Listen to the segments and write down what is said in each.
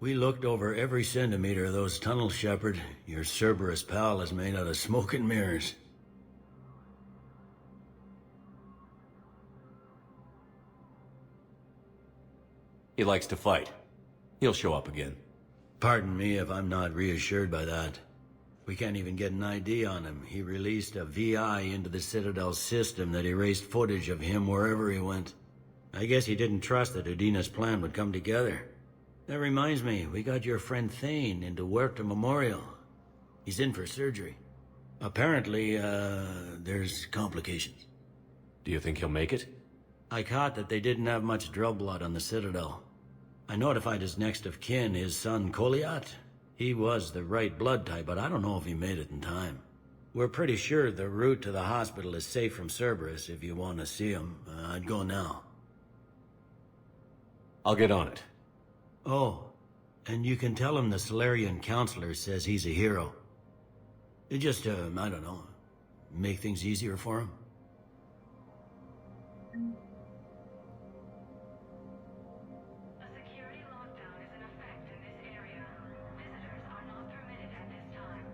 We looked over every centimeter of those tunnels, Shepard. Your Cerberus pal is made out of smoke and mirrors. He likes to fight. He'll show up again. Pardon me if I'm not reassured by that. We can't even get an ID on him. He released a VI into the Citadel system that erased footage of him wherever he went. I guess he didn't trust that Udina's plan would come together. That reminds me, we got your friend Thane into Huerta Memorial. He's in for surgery. Apparently, there's complications. Do you think he'll make it? I caught that they didn't have much drill blood on the Citadel. I notified his next of kin, his son Koliat. He was the right blood type, but I don't know if he made it in time. We're pretty sure the route to the hospital is safe from Cerberus. If you want to see him, I'd go now. I'll get on it. Oh, and you can tell him the Solarian counselor says he's a hero. It just, I don't know, make things easier for him. A security lockdown is in effect in this area. Visitors are not permitted at this time.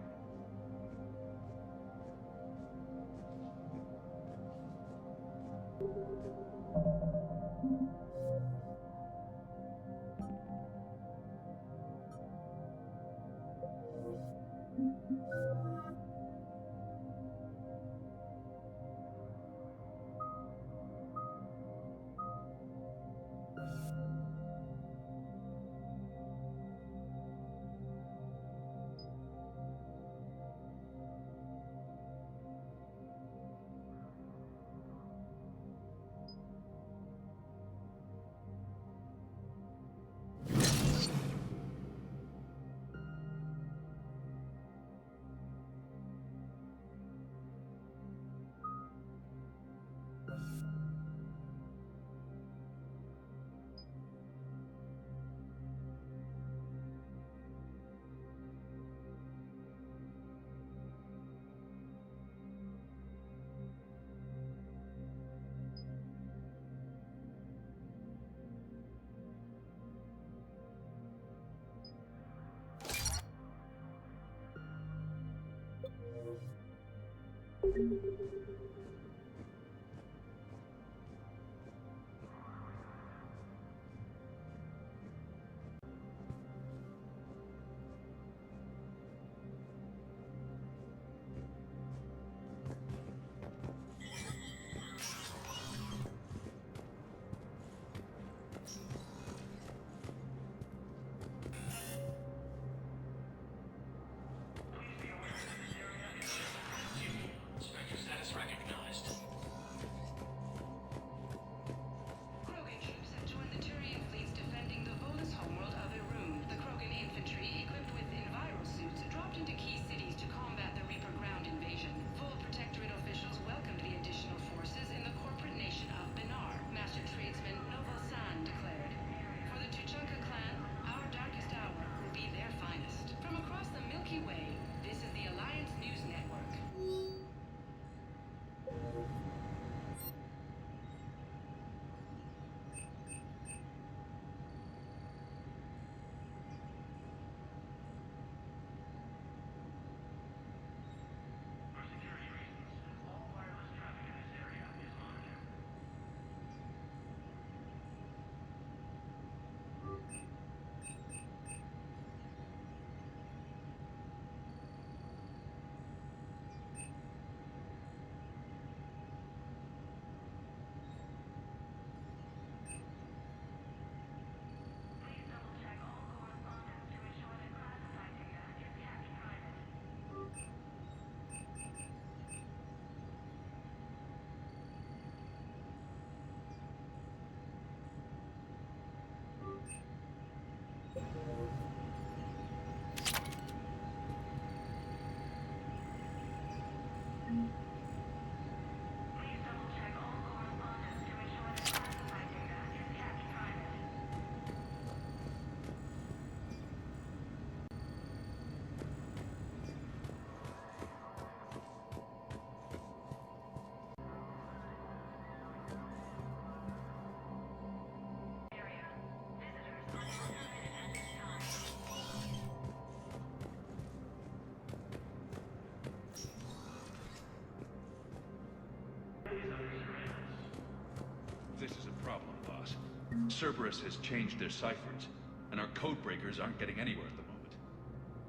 Cerberus has changed their ciphers, and our code breakers aren't getting anywhere at the moment.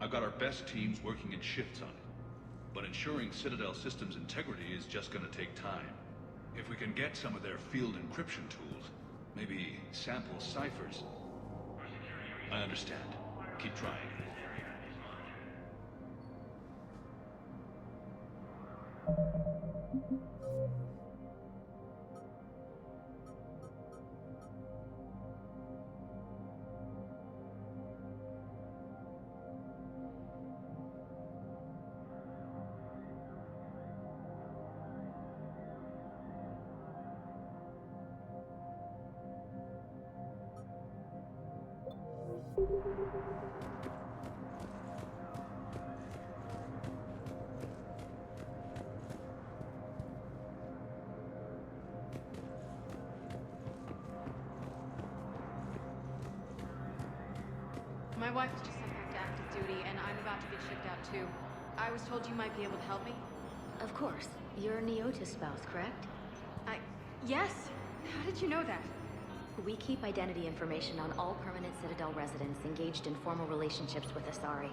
I've got our best teams working in shifts on it, but ensuring Citadel systems integrity is just gonna take time. If we can get some of their field encryption tools, maybe sample ciphers. I understand. Keep trying. My wife was just sent back to active duty, and I'm about to get shipped out too. I was told you might be able to help me. Of course. You're Neota's spouse, correct? Yes! How did you know that? We keep identity information on all permanent Citadel residents engaged in formal relationships with Asari.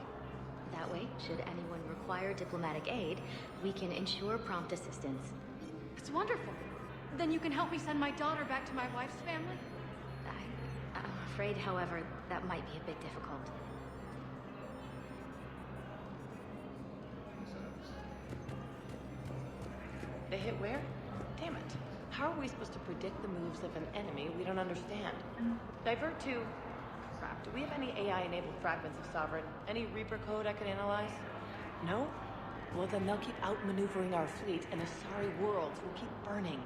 That way, should anyone require diplomatic aid, we can ensure prompt assistance. It's wonderful. Then you can help me send my daughter back to my wife's family? I'm afraid, however, that might be a bit difficult. They hit where? Damn it. How are we supposed to predict the moves of an enemy we don't understand? Divert to... Crap, do we have any AI-enabled fragments of Sovereign? Any Reaper code I can analyze? No? Well, then they'll keep outmaneuvering our fleet, and Asari worlds will keep burning.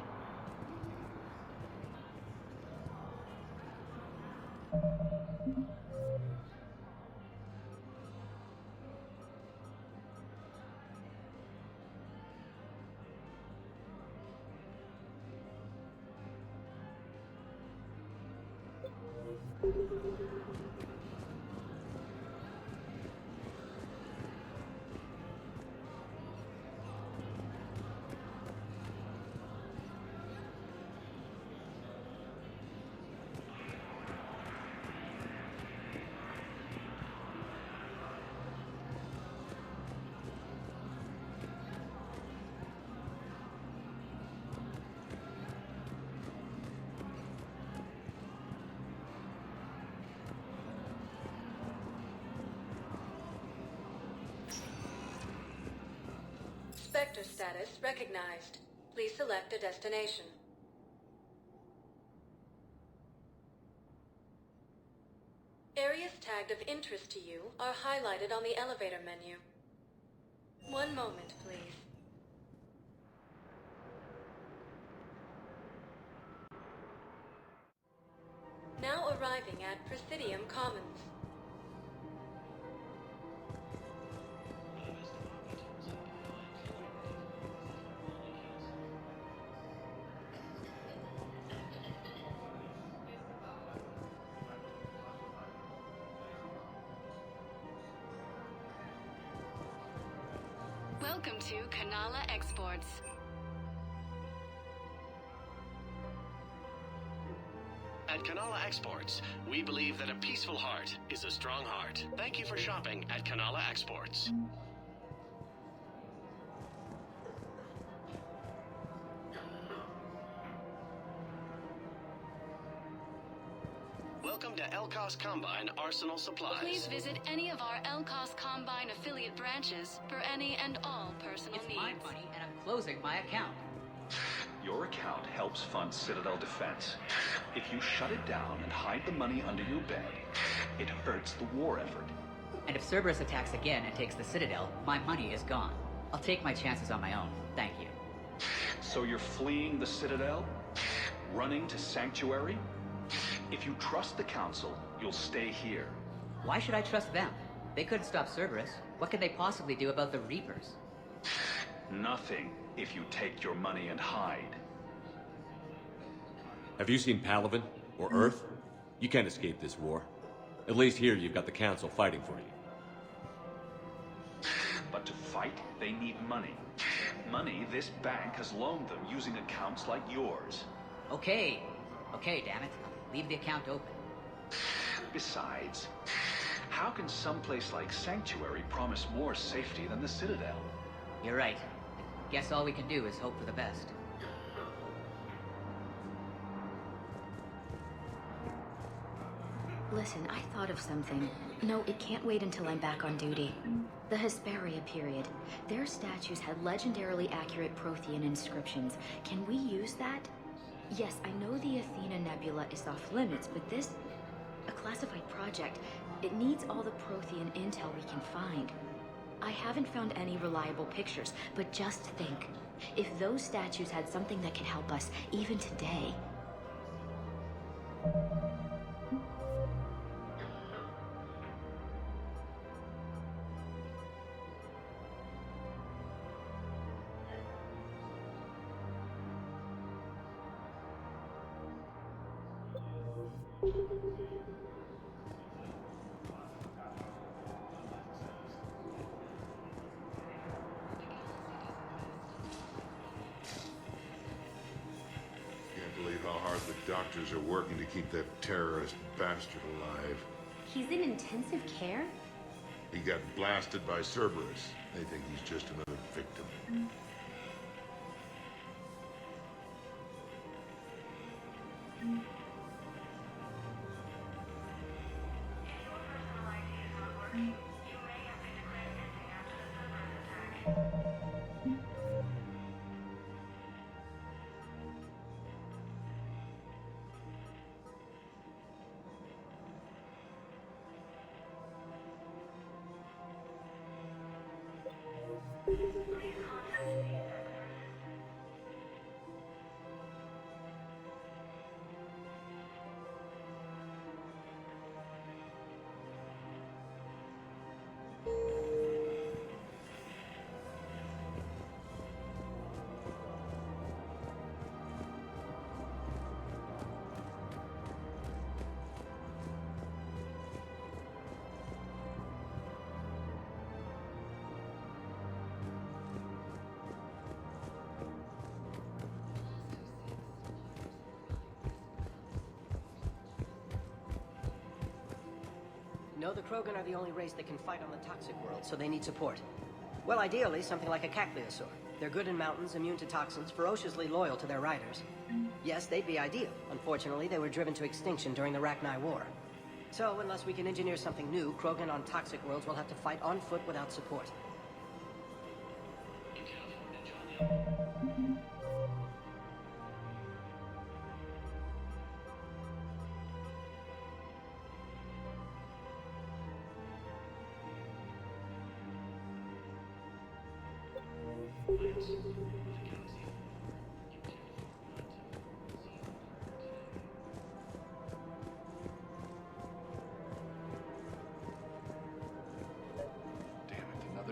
Spectre status recognized. Please select a destination. Areas tagged of interest to you are highlighted on the elevator menu. One moment, please. Now arriving at Presidium Commons. Welcome to Kanala Exports. At Kanala Exports, we believe that a peaceful heart is a strong heart. Thank you for shopping at Kanala Exports. Welcome to Elcos Combine Arsenal Supplies. Please visit any of our Elcos Combine affiliate branches for any and all personal It's needs. my money, and I'm closing my account. Your account helps fund Citadel defense. If you shut it down and hide the money under your bed, it hurts the war effort. And if Cerberus attacks again and takes the Citadel, my money is gone. I'll take my chances on my own. Thank you. So you're fleeing the Citadel? Running to Sanctuary? If you trust the Council, you'll stay here. Why should I trust them? They couldn't stop Cerberus. What could they possibly do about the Reapers? Nothing if you take your money and hide. Have you seen Palaven or Earth? You can't escape this war. At least here you've got the Council fighting for you. But to fight, they need money. Money this bank has loaned them using accounts like yours. Okay, damn it. Leave the account open. Besides, how can someplace like Sanctuary promise more safety than the Citadel? You're right. Guess all we can do is hope for the best. Listen, I thought of something. No, it can't wait until I'm back on duty. The Hesperia period. Their statues had legendarily accurate Prothean inscriptions. Can we use that? Yes, I know the Athena Nebula is off limits, but this... a classified project. It needs all the Prothean intel we can find. I haven't found any reliable pictures, but just think. If those statues had something that could help us, even today... Can't believe how hard the doctors are working to keep that terrorist bastard alive. He's in intensive care? He got blasted by Cerberus. They think he's just another victim. No, the Krogan are the only race that can fight on the toxic world, so they need support. Well, ideally, something like a Cacliosaur. They're good in mountains, immune to toxins, ferociously loyal to their riders. Yes, they'd be ideal. Unfortunately, they were driven to extinction during the Rachni War. So, unless we can engineer something new, Krogan on toxic worlds will have to fight on foot without support.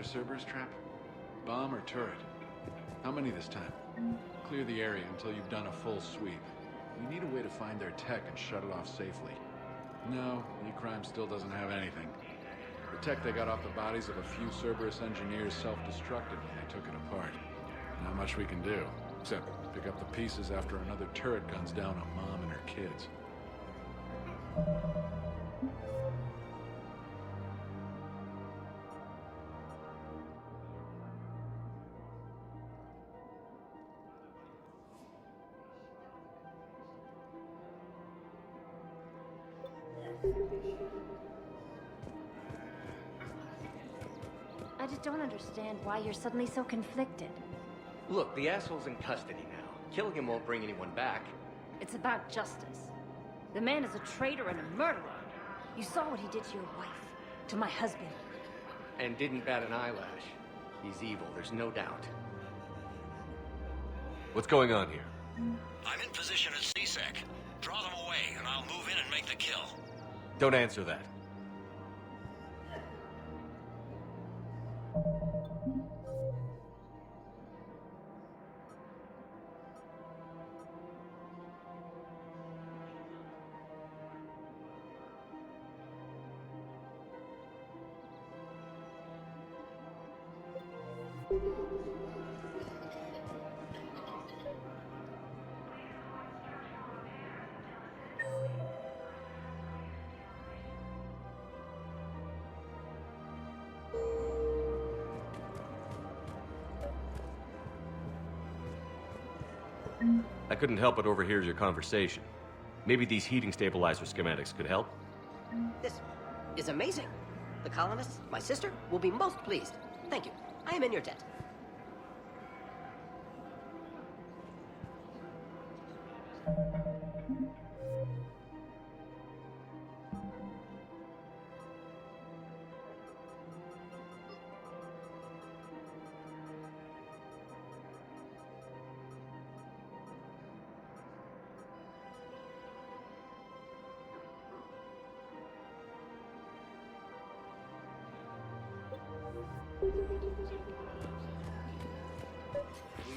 Cerberus trap? Bomb or turret? How many this time? Clear the area until you've done a full sweep. We need a way to find their tech and shut it off safely. No, E-Crime still doesn't have anything. The tech they got off the bodies of a few Cerberus engineers self-destructed when they took it apart. Not much we can do, except pick up the pieces after another turret guns down on Mom and her kids. I just don't understand why you're suddenly so conflicted. Look, the asshole's in custody now. Killing him won't bring anyone back. It's about justice. The man is a traitor and a murderer. You saw what he did to your wife, to my husband. And didn't bat an eyelash. He's evil, there's no doubt. What's going on here? I'm in position at CSEC. Draw them away, and I'll move in and make the kill. Don't answer that. I couldn't help but overhear your conversation. Maybe these heating stabilizer schematics could help? This is amazing. The colonists, my sister, will be most pleased. Thank you. I am in your debt. We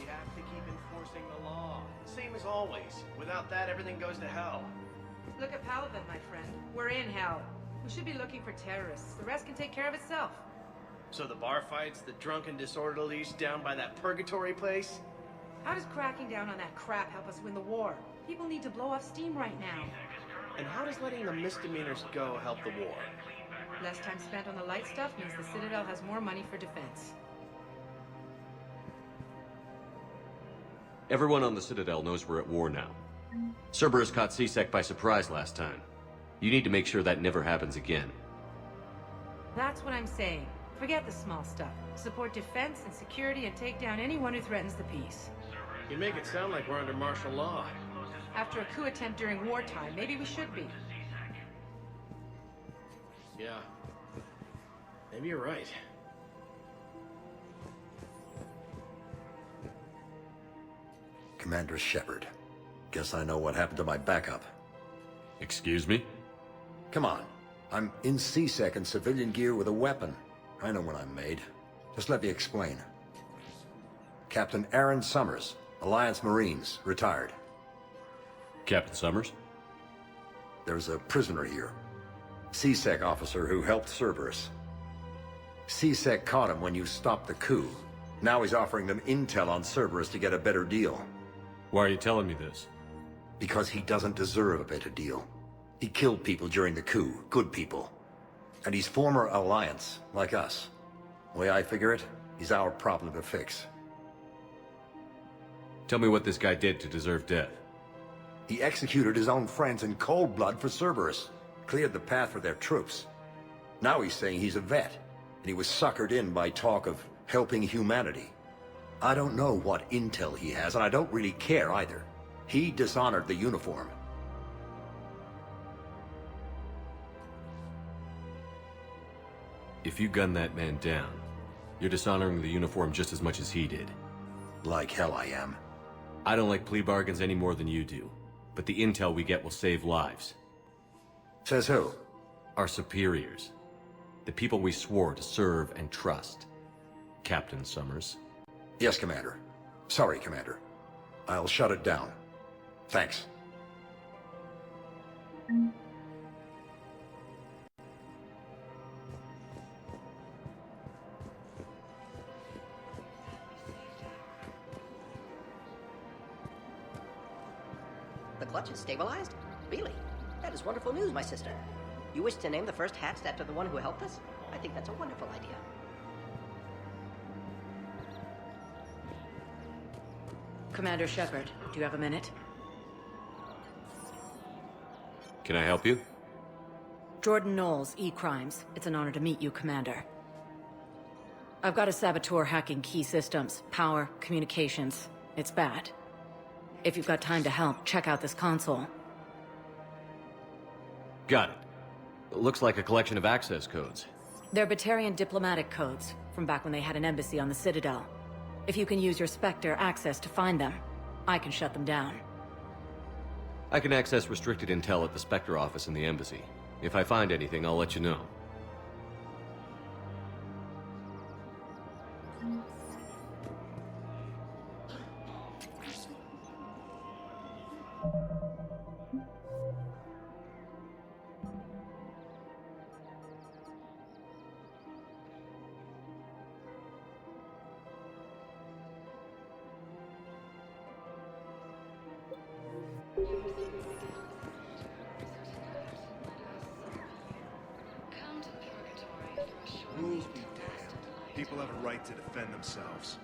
have to keep enforcing the law. Same as always. Without that, everything goes to hell. Look at Paladin, my friend. We're in hell. We should be looking for terrorists. The rest can take care of itself. So the bar fights, the drunken disorderlies down by that purgatory place? How does cracking down on that crap help us win the war? People need to blow off steam right now. And how does letting the misdemeanors go help the war? Less time spent on the light stuff means the Citadel has more money for defense. Everyone on the Citadel knows we're at war now. Cerberus caught C-Sec by surprise last time. You need to make sure that never happens again. That's what I'm saying. Forget the small stuff. Support defense and security and take down anyone who threatens the peace. You make it sound like we're under martial law. After a coup attempt during wartime, maybe we should be. Yeah. Maybe you're right. Commander Shepard. Guess I know what happened to my backup. Excuse me? Come on. I'm in C-Sec in civilian gear with a weapon. I know what I'm made. Just let me explain. Captain Aaron Summers, Alliance Marines, retired. Captain Summers? There's a prisoner here. C-Sec officer who helped Cerberus. C-Sec caught him when you stopped the coup. Now he's offering them intel on Cerberus to get a better deal. Why are you telling me this? Because he doesn't deserve a better deal. He killed people during the coup, good people. And he's former Alliance, like us. The way I figure it, he's our problem to fix. Tell me what this guy did to deserve death. He executed his own friends in cold blood for Cerberus. Cleared the path for their troops. Now he's saying he's a vet, and he was suckered in by talk of helping humanity. I don't know what intel he has, and I don't really care either. He dishonored the uniform. If you gun that man down, you're dishonoring the uniform just as much as he did. Like hell I am. I don't like plea bargains any more than you do, but the intel we get will save lives. Says who? Our superiors. The people we swore to serve and trust. Captain Summers. Yes, Commander. Sorry, Commander. I'll shut it down. Thanks. The clutch is stabilized? Really? That is wonderful news, my sister. You wish to name the first hatched after the one who helped us? I think that's a wonderful idea. Commander Shepard, do you have a minute? Can I help you? Jordan Knowles, E-Crimes. It's an honor to meet you, Commander. I've got a saboteur hacking key systems, power, communications. It's bad. If you've got time to help, check out this console. Got it. Looks like a collection of access codes. They're Batarian diplomatic codes, from back when they had an embassy on the Citadel. If you can use your Spectre access to find them, I can shut them down. I can access restricted intel at the Spectre office in the embassy. If I find anything, I'll let you know. Rules be damned. People have a right to defend themselves.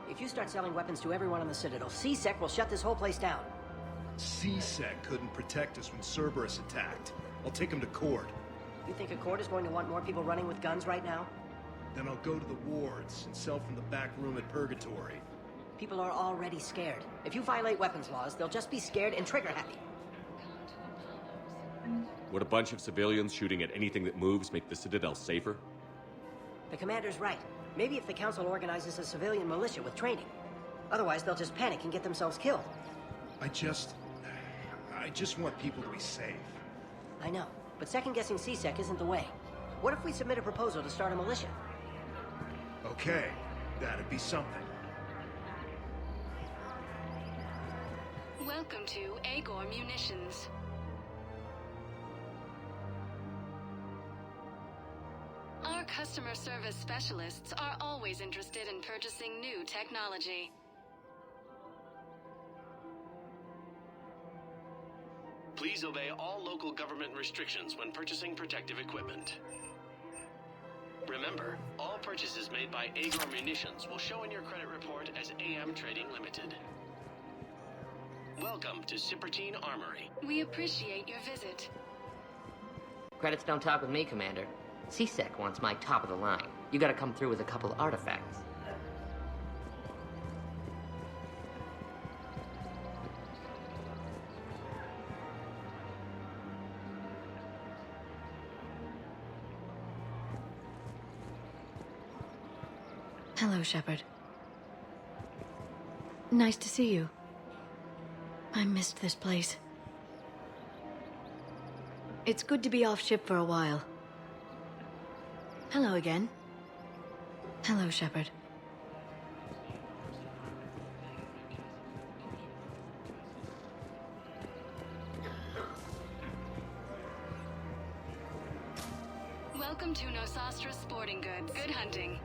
if you start selling weapons to everyone on the Citadel, CSEC will shut this whole place down. CSEC couldn't protect us when Cerberus attacked. I'll take him to court. You think a court is going to want more people running with guns right now? Then I'll go to the wards and sell from the back room at Purgatory. People are already scared. If you violate weapons laws, they'll just be scared and trigger-happy. Would a bunch of civilians shooting at anything that moves make the Citadel safer? The commander's right. Maybe if the Council organizes a civilian militia with training. Otherwise, they'll just panic and get themselves killed. I just want people to be safe. I know, but second-guessing CSEC isn't the way. What if we submit a proposal to start a militia? Okay, that'd be something. Welcome to Agor Munitions. Our customer service specialists are always interested in purchasing new technology. Please obey all local government restrictions when purchasing protective equipment. Remember, all purchases made by Agor Munitions will show in your credit report as AM Trading Limited. Welcome to Sippertine Armory. We appreciate your visit. Credits don't talk with me, Commander. CSEC wants my top of the line. You gotta come through with a couple artifacts. Hello, Shepard. Nice to see you. I missed this place. It's good to be off ship for a while. Hello again. Hello, Shepard. Welcome to Nosastra Sporting Goods. Good hunting.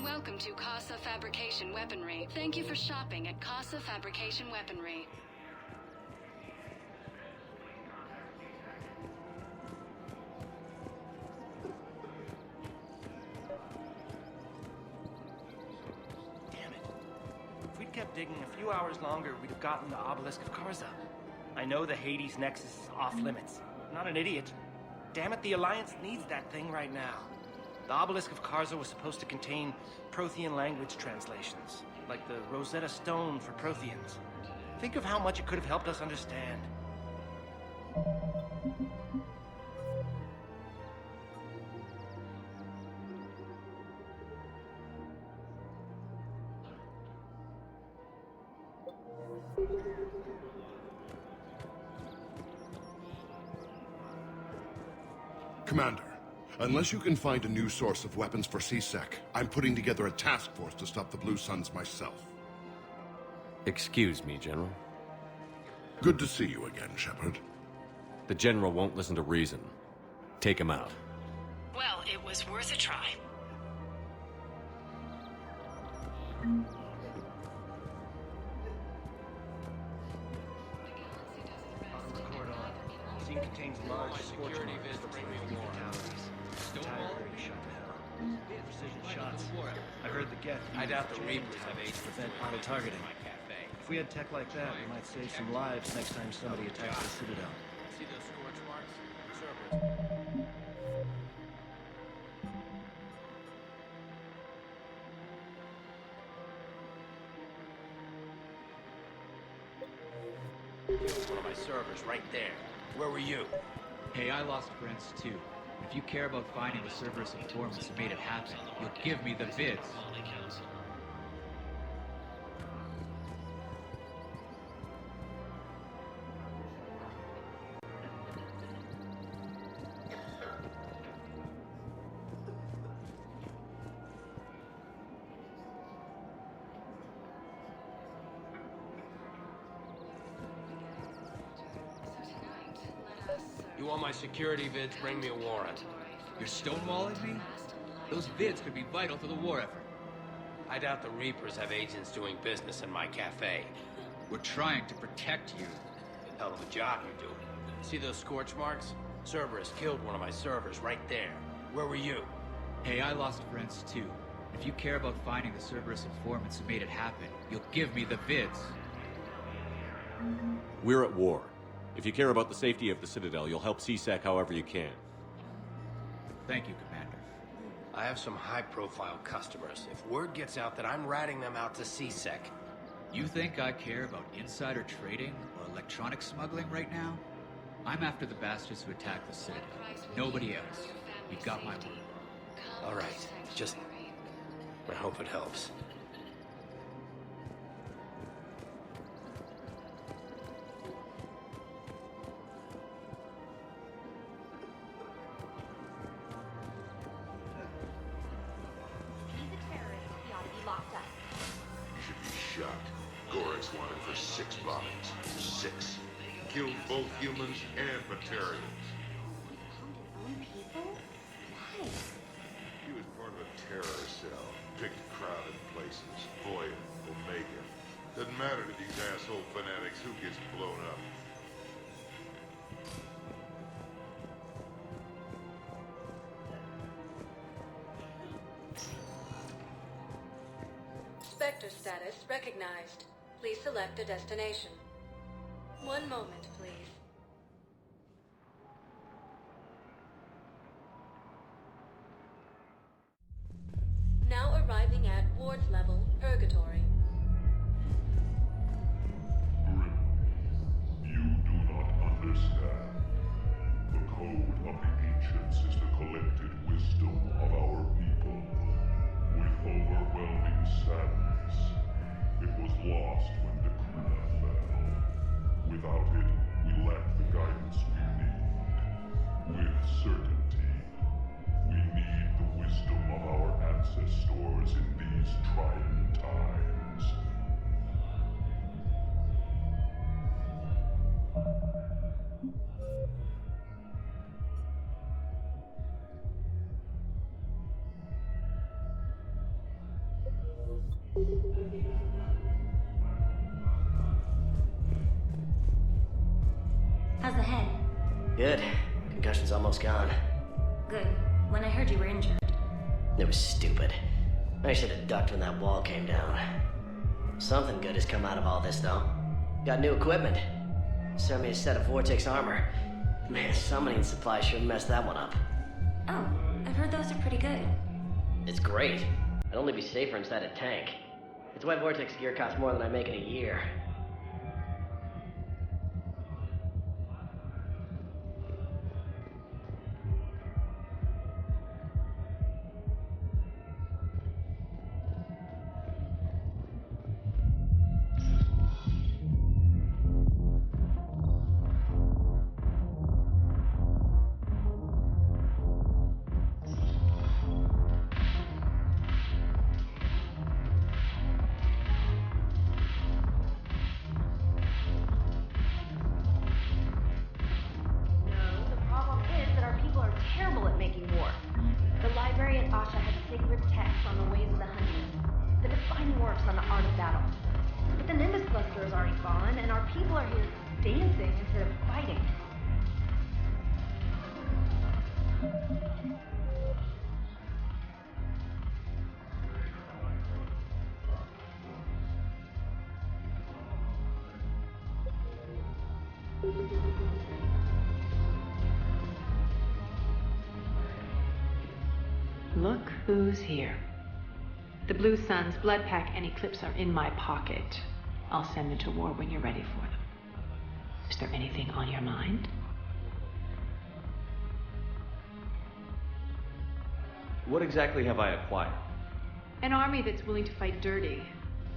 Welcome to Casa Fabrication Weaponry. Thank you for shopping at Casa Fabrication Weaponry. If we'd kept digging a few hours longer, we'd have gotten the Obelisk of Karza. I know the Hades Nexus is off limits. I'm not an idiot. Damn it, the Alliance needs that thing right now. The Obelisk of Karza was supposed to contain Prothean language translations, like the Rosetta Stone for Protheans. Think of how much it could have helped us understand. Commander, unless you can find a new source of weapons for CSEC, I'm putting together a task force to stop the Blue Suns myself. Excuse me, General. Good to see you again, Shepard. The General won't listen to reason. Take him out. Well, it was worth a try. Scene contains large security vids bring me fatalities. Entire area shut down. Precision shots. I heard the Geth. I doubt the Reapers have to prevent auto-targeting. If we had tech like that, we might save some lives next time somebody attacks the Citadel. See those scorch marks? Cerberus. Killed one of my servers right there. Where were you? Hey, I lost friends too. If you care about finding the Cerberus informants who made it happen, you'll give me the vids. You want my security vids? Bring me a warrant. You're stonewalling me? Those vids could be vital to the war effort. I doubt the Reapers have agents doing business in my cafe. We're trying to protect you. Hell of a job you're doing. See those scorch marks? Cerberus killed one of my servers right there. Where were you? Hey, I lost friends too. If you care about finding the Cerberus informants who made it happen, you'll give me the vids. We're at war. If you care about the safety of the Citadel, you'll help CSEC however you can. Thank you, Commander. I have some high-profile customers. If word gets out that I'm ratting them out to CSEC... You think I care about insider trading or electronic smuggling right now? I'm after the bastards who attacked the Citadel. Nobody else. You've got my word. All right, just... I hope it helps. He's a terrorist. He ought to be locked up. You should be shot. Gorex wanted for 6 bombings. 6. Killed both humans and Batarians. People? Why? He was part of a terror cell. Picked crowded places. Void, Omega. Doesn't matter to these asshole fanatics who gets blown up. Spectre status recognized. Please select a destination. One moment, please. Now arriving at ward level, Purgatory. You do not understand. The code of the ancients is the collected wisdom of our people. With overwhelming sadness, it was lost when the Kuna fell. Without it, we lack the guidance we need. With certainty, we need the wisdom of our ancestors in these trying times. How's the head? Good. Concussion's almost gone. Good. When I heard you were injured. It was stupid. I should have ducked when that wall came down. Something good has come out of all this, though. Got new equipment. Sent me a set of Vortex armor. Man, summoning supply sure messed that one up. Oh, I've heard those are pretty good. It's great. I'd only be safer inside a tank. It's why Vortex gear costs more than I make in a year. Look who's here. The Blue Suns, Blood Pack, and Eclipse are in my pocket. I'll send them to war when you're ready for them. Is there anything on your mind? What exactly have I acquired? An army that's willing to fight dirty,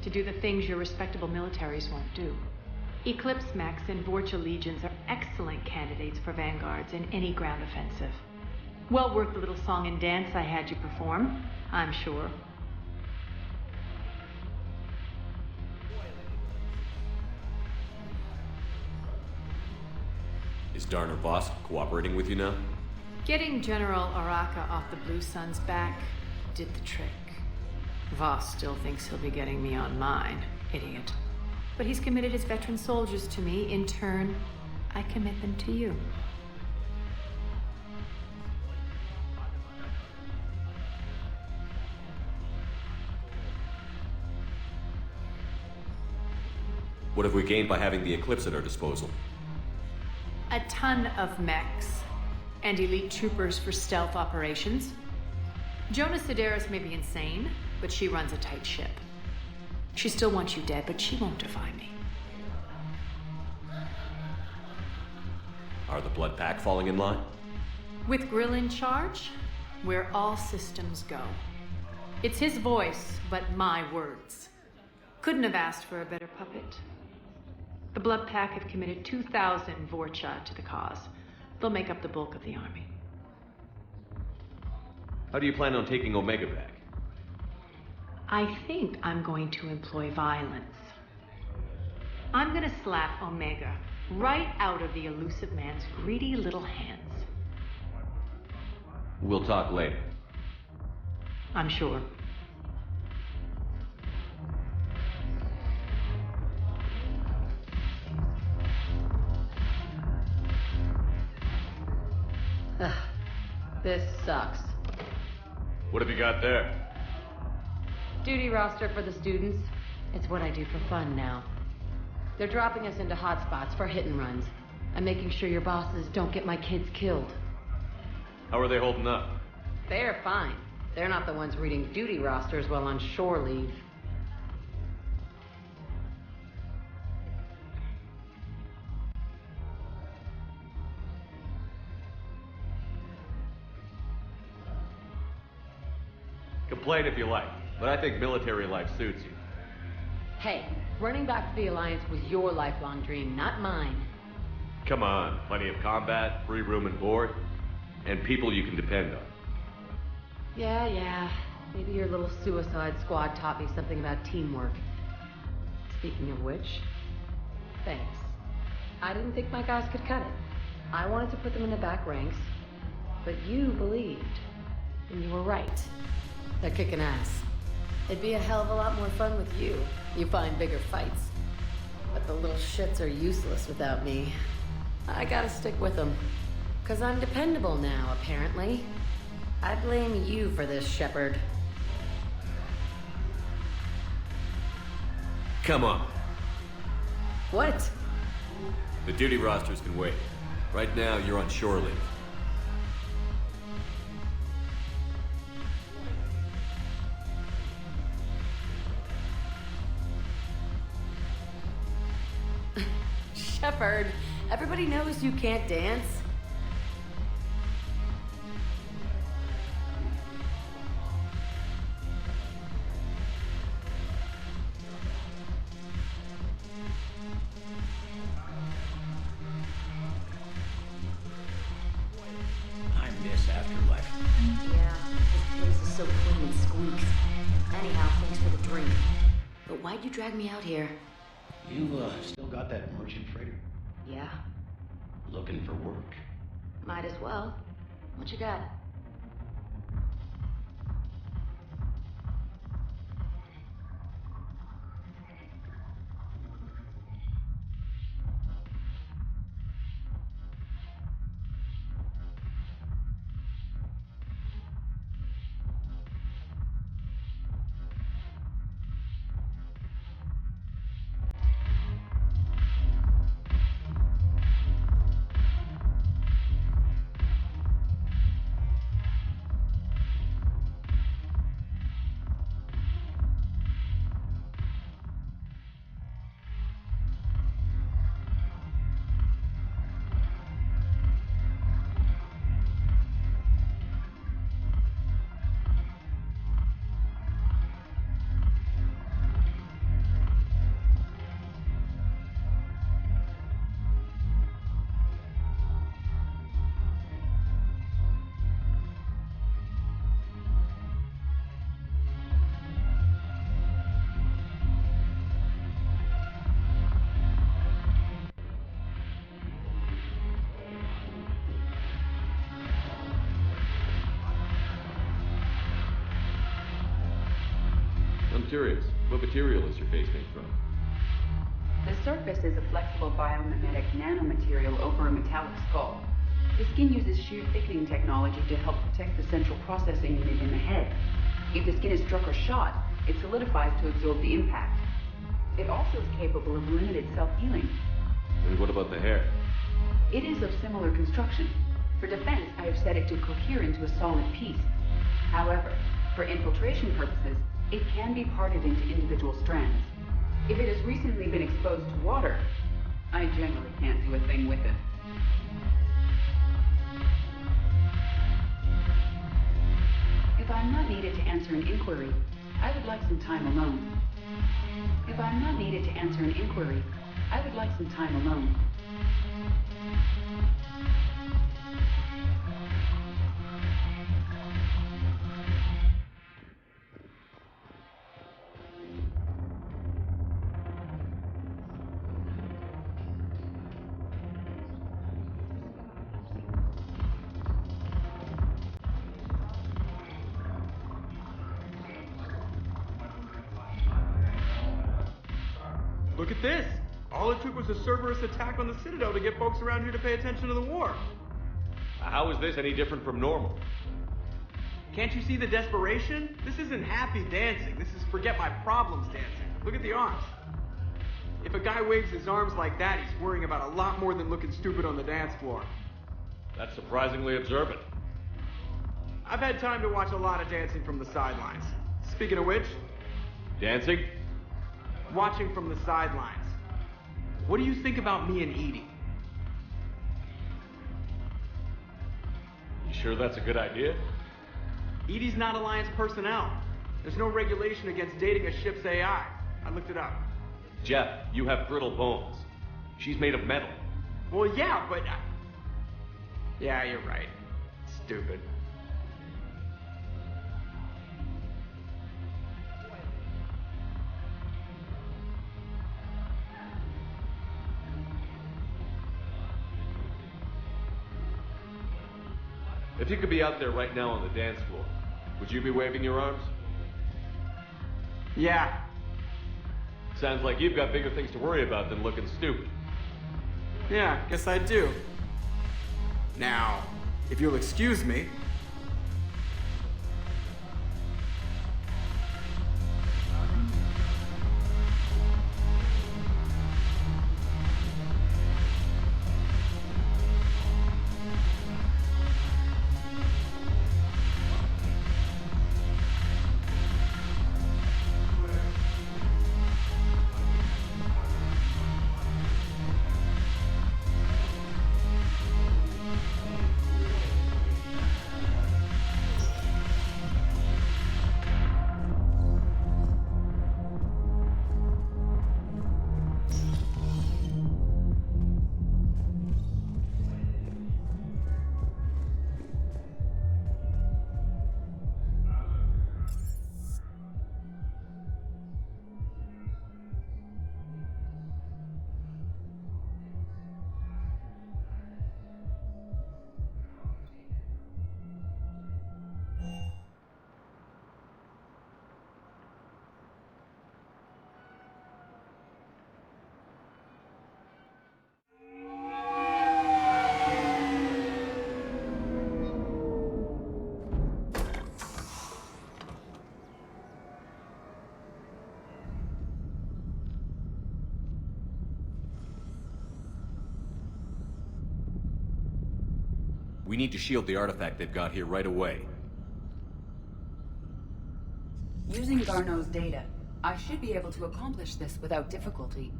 to do the things your respectable militaries won't do. Eclipse Max and Vorcha Legions are excellent candidates for vanguards in any ground offensive. Well worth the little song and dance I had you perform, I'm sure. Is Darner Voss cooperating with you now? Getting General Araka off the Blue Sun's back did the trick. Voss still thinks he'll be getting me on mine, idiot. But he's committed his veteran soldiers to me. In turn, I commit them to you. What have we gained by having the Eclipse at our disposal? A ton of mechs and elite troopers for stealth operations. Jonas Sedaris may be insane, but she runs a tight ship. She still wants you dead, but she won't defy me. Are the Blood Pack falling in line? With Grill in charge, where all systems go. It's his voice, but my words. Couldn't have asked for a better puppet. The Blood Pack have committed 2,000 Vorcha to the cause. They'll make up the bulk of the army. How do you plan on taking Omega back? I think I'm going to employ violence. I'm gonna slap Omega right out of the elusive man's greedy little hands. We'll talk later. I'm sure. Ugh, this sucks. What have you got there? Duty roster for the students. It's what I do for fun now. They're dropping us into hotspots for hit and runs. I'm making sure your bosses don't get my kids killed. How are they holding up? They're fine. They're not the ones reading duty rosters while on shore leave. Complain if you like, but I think military life suits you. Hey, running back to the Alliance was your lifelong dream, not mine. Come on, plenty of combat, free room and board, and people you can depend on. Yeah. Maybe your little suicide squad taught me something about teamwork. Speaking of which, thanks. I didn't think my guys could cut it. I wanted to put them in the back ranks, but you believed. And you were right. They're kicking ass. It'd be a hell of a lot more fun with you. You find bigger fights. But the little shits are useless without me. I gotta stick with them. 'Cause I'm dependable now, apparently. I blame you for this, Shepard. Come on. What? The duty rosters can wait. Right now, you're on shore leave. Shepard, everybody knows you can't dance. I miss Afterlife. Yeah, this place is so clean and squeaks. Anyhow, thanks for the drink. But why'd you drag me out here? You, still got that merchant freighter? Yeah, Looking for work? might as well. What you got? I'm curious, what material is your face made from? The surface is a flexible biomimetic nanomaterial over a metallic skull. The skin uses shear thickening technology to help protect the central processing unit in the head. If the skin is struck or shot, it solidifies to absorb the impact. It also is capable of limited self-healing. And what about the hair? It is of similar construction. For defense, I have set it to cohere into a solid piece. However, for infiltration purposes, it can be parted into individual strands. If it has recently been exposed to water, I generally can't do a thing with it. If I'm not needed to answer an inquiry, I would like some time alone. If I'm not needed to answer an inquiry, I would like some time alone. Look at this! All it took was a Cerberus attack on the Citadel to get folks around here to pay attention to the war. How is this any different from normal? Can't you see the desperation? This isn't happy dancing. This is forget my problems dancing. Look at the arms. If a guy waves his arms like that, he's worrying about a lot more than looking stupid on the dance floor. That's surprisingly observant. I've had time to watch a lot of dancing from the sidelines. Speaking of which... Dancing? Watching from the sidelines. What do you think about me and Edie? You sure that's a good idea? Edie's not Alliance personnel. There's no regulation against dating a ship's AI. I looked it up. Jeff, you have brittle bones. She's made of metal. Well, yeah, but... Yeah, you're right. Stupid. If you could be out there right now on the dance floor, would you be waving your arms? Yeah. Sounds like you've got bigger things to worry about than looking stupid. Yeah, guess I do. Now, if you'll excuse me... We need to shield the artifact they've got here right away. Using Garneau's data, I should be able to accomplish this without difficulty.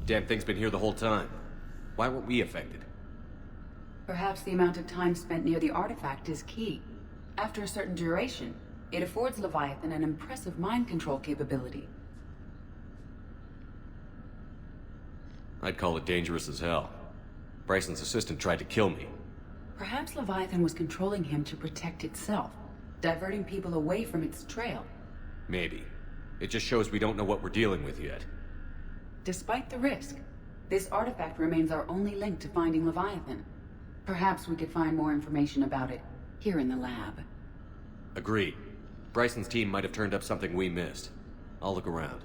Damn thing's been here the whole time. Why weren't we affected? Perhaps the amount of time spent near the artifact is key. After a certain duration, it affords Leviathan an impressive mind control capability. I'd call it dangerous as hell. Bryson's assistant tried to kill me. Perhaps Leviathan was controlling him to protect itself, diverting people away from its trail. Maybe. It just shows we don't know what we're dealing with yet. Despite the risk, this artifact remains our only link to finding Leviathan. Perhaps we could find more information about it here in the lab. Agreed. Bryson's team might have turned up something we missed. I'll look around.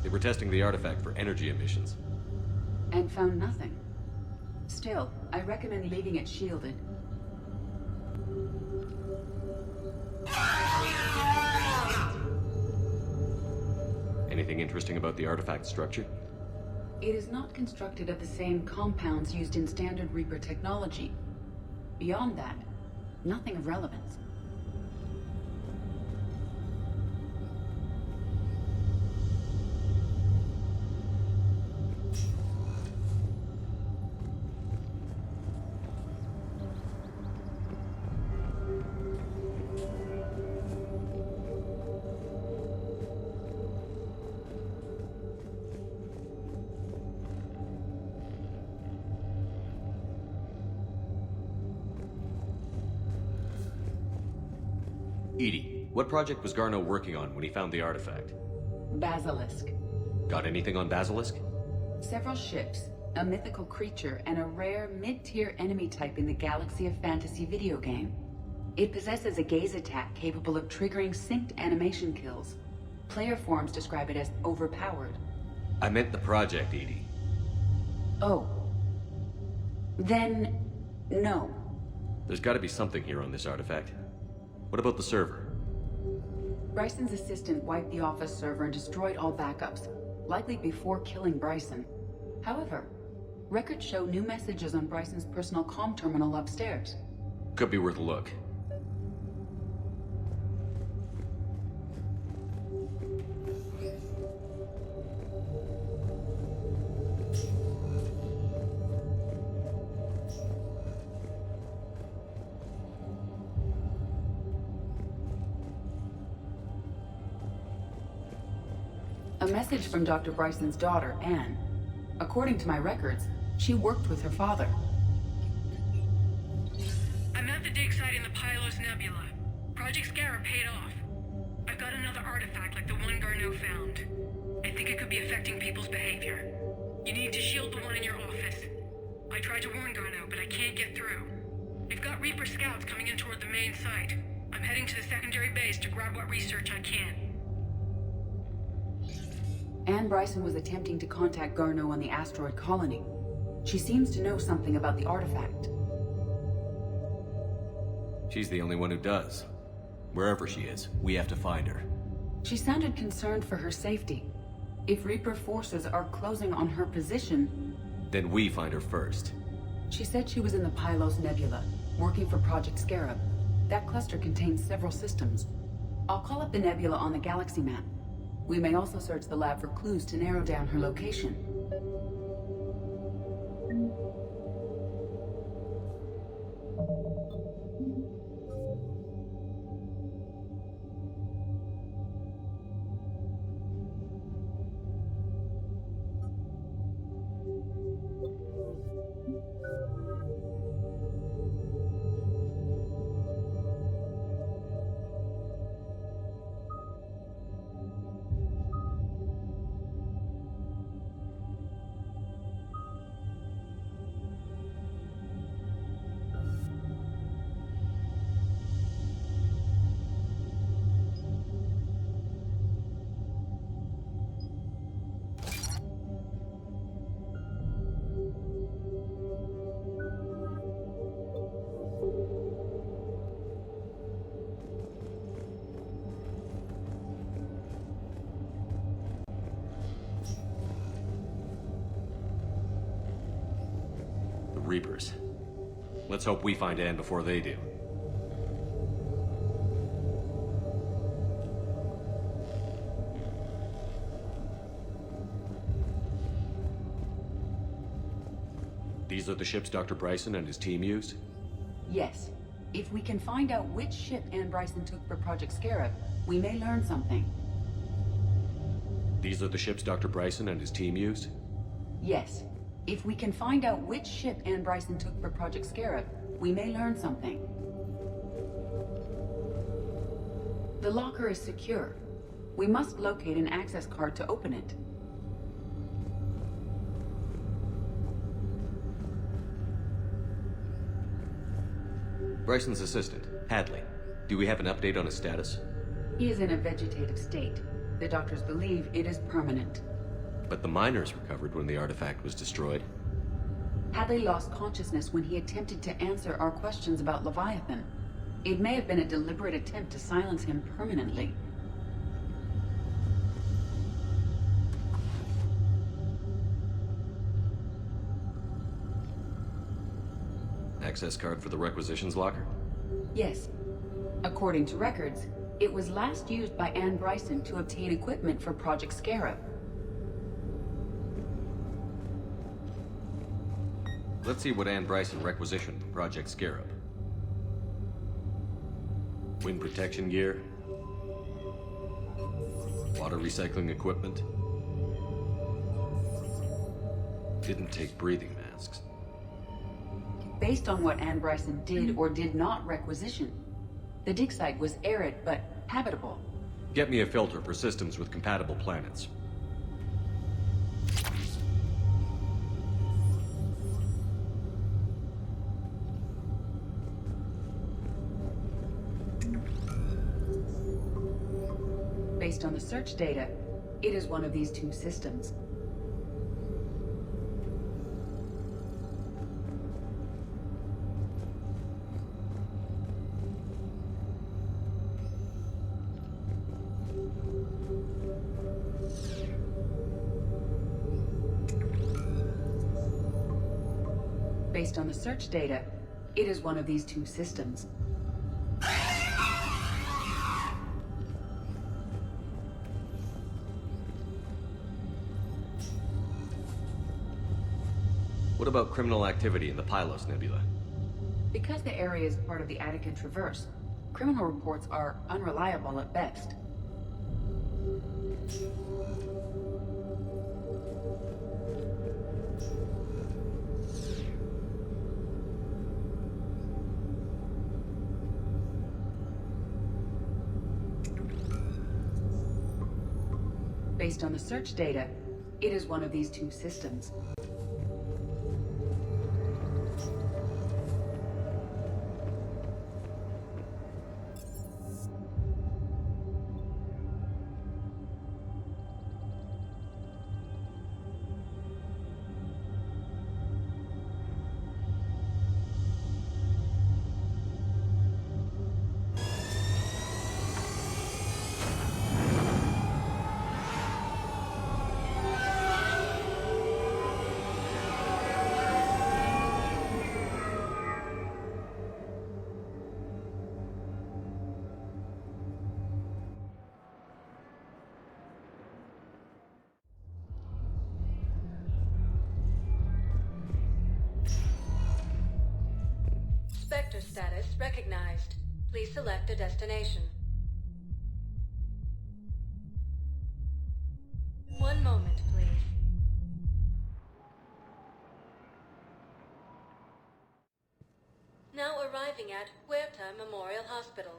They were testing the artifact for energy emissions. And found nothing. Still, I recommend leaving it shielded. Anything interesting about the artifact structure? It is not constructed of the same compounds used in standard Reaper technology. Beyond that, nothing of relevance. Edie, what project was Garneau working on when he found the artifact? Basilisk. Got anything on Basilisk? Several ships, a mythical creature, and a rare mid-tier enemy type in the Galaxy of Fantasy video game. It possesses a gaze attack capable of triggering synced animation kills. Player forums describe it as overpowered. I meant the project, Edie. Oh. Then, no. There's gotta be something here on this artifact. What about the server? Bryson's assistant wiped the office server and destroyed all backups, likely before killing Bryson. However, records show new messages on Bryson's personal comm terminal upstairs. Could be worth a look. A message from Dr. Bryson's daughter, Anne. According to my records, she worked with her father. I'm at the dig site in the Pylos Nebula. Project Scarab paid off. I've got another artifact like the one Garneau found. I think it could be affecting people's behavior. You need to shield the one in your office. I tried to warn Garneau, but I can't get through. We've got Reaper scouts coming in toward the main site. I'm heading to the secondary base to grab what research I can. Anne Bryson was attempting to contact Garneau on the asteroid colony. She seems to know something about the artifact. She's the only one who does. Wherever she is, we have to find her. She sounded concerned for her safety. If Reaper forces are closing on her position... Then we find her first. She said she was in the Pylos Nebula, working for Project Scarab. That cluster contains several systems. I'll call up the nebula on the galaxy map. We may also search the lab for clues to narrow down her location. Reapers. Let's hope we find Anne before they do. These are the ships Dr. Bryson and his team used? Yes. If we can find out which ship Anne Bryson took for Project Scarab, we may learn something. These are the ships Dr. Bryson and his team used? Yes. If we can find out which ship Anne Bryson took for Project Scarab, we may learn something. The locker is secure. We must locate an access card to open it. Bryson's assistant, Hadley. Do we have an update on his status? He is in a vegetative state. The doctors believe it is permanent. But the miners recovered when the artifact was destroyed. Hadley lost consciousness when he attempted to answer our questions about Leviathan. It may have been a deliberate attempt to silence him permanently. Access card for the requisitions locker? Yes. According to records, it was last used by Anne Bryson to obtain equipment for Project Scarab. Let's see what Anne Bryson requisitioned for Project Scarab. Wind protection gear. Water recycling equipment. Didn't take breathing masks. Based on what Anne Bryson did or did not requisition, the dig site was arid but habitable. Get me a filter for systems with compatible planets. Based on the search data, it is one of these two systems. Based on the search data, it is one of these two systems. What about criminal activity in the Pylos Nebula? Because the area is part of the Attican Traverse, criminal reports are unreliable at best. Based on the search data, it is one of these two systems. Spectre status recognized. Please select a destination. One moment, please. Now arriving at Huerta Memorial Hospital.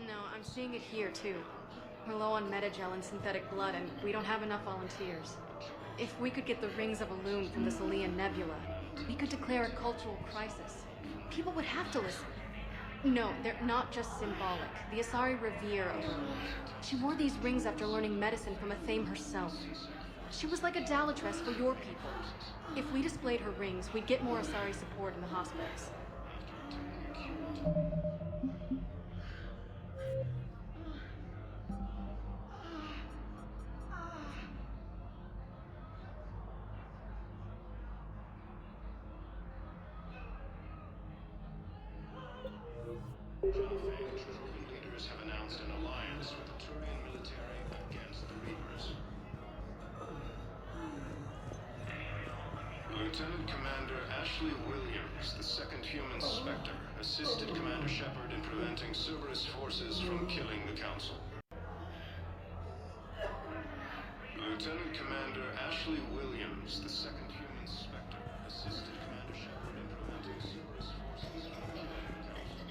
No, I'm seeing it here, too. We're low on metagel and synthetic blood, and we don't have enough volunteers. If we could get the rings of Elune from this Alien Nebula, we could declare a cultural crisis. People would have to listen. No, they're not just symbolic. The Asari revere Elune. She wore these rings after learning medicine from Athame herself. She was like a Dalatress for your people. If we displayed her rings, we'd get more Asari support in the hospitals. Leaders have announced an alliance with the Turian military against the Reapers. Lieutenant Commander Ashley Williams, the second human Spectre, assisted Commander Shepard in preventing Cerberus forces from killing the Council. Lieutenant Commander Ashley Williams, the second human Spectre, assisted Commander Shepard in preventing Cerberus forces from killing the Council.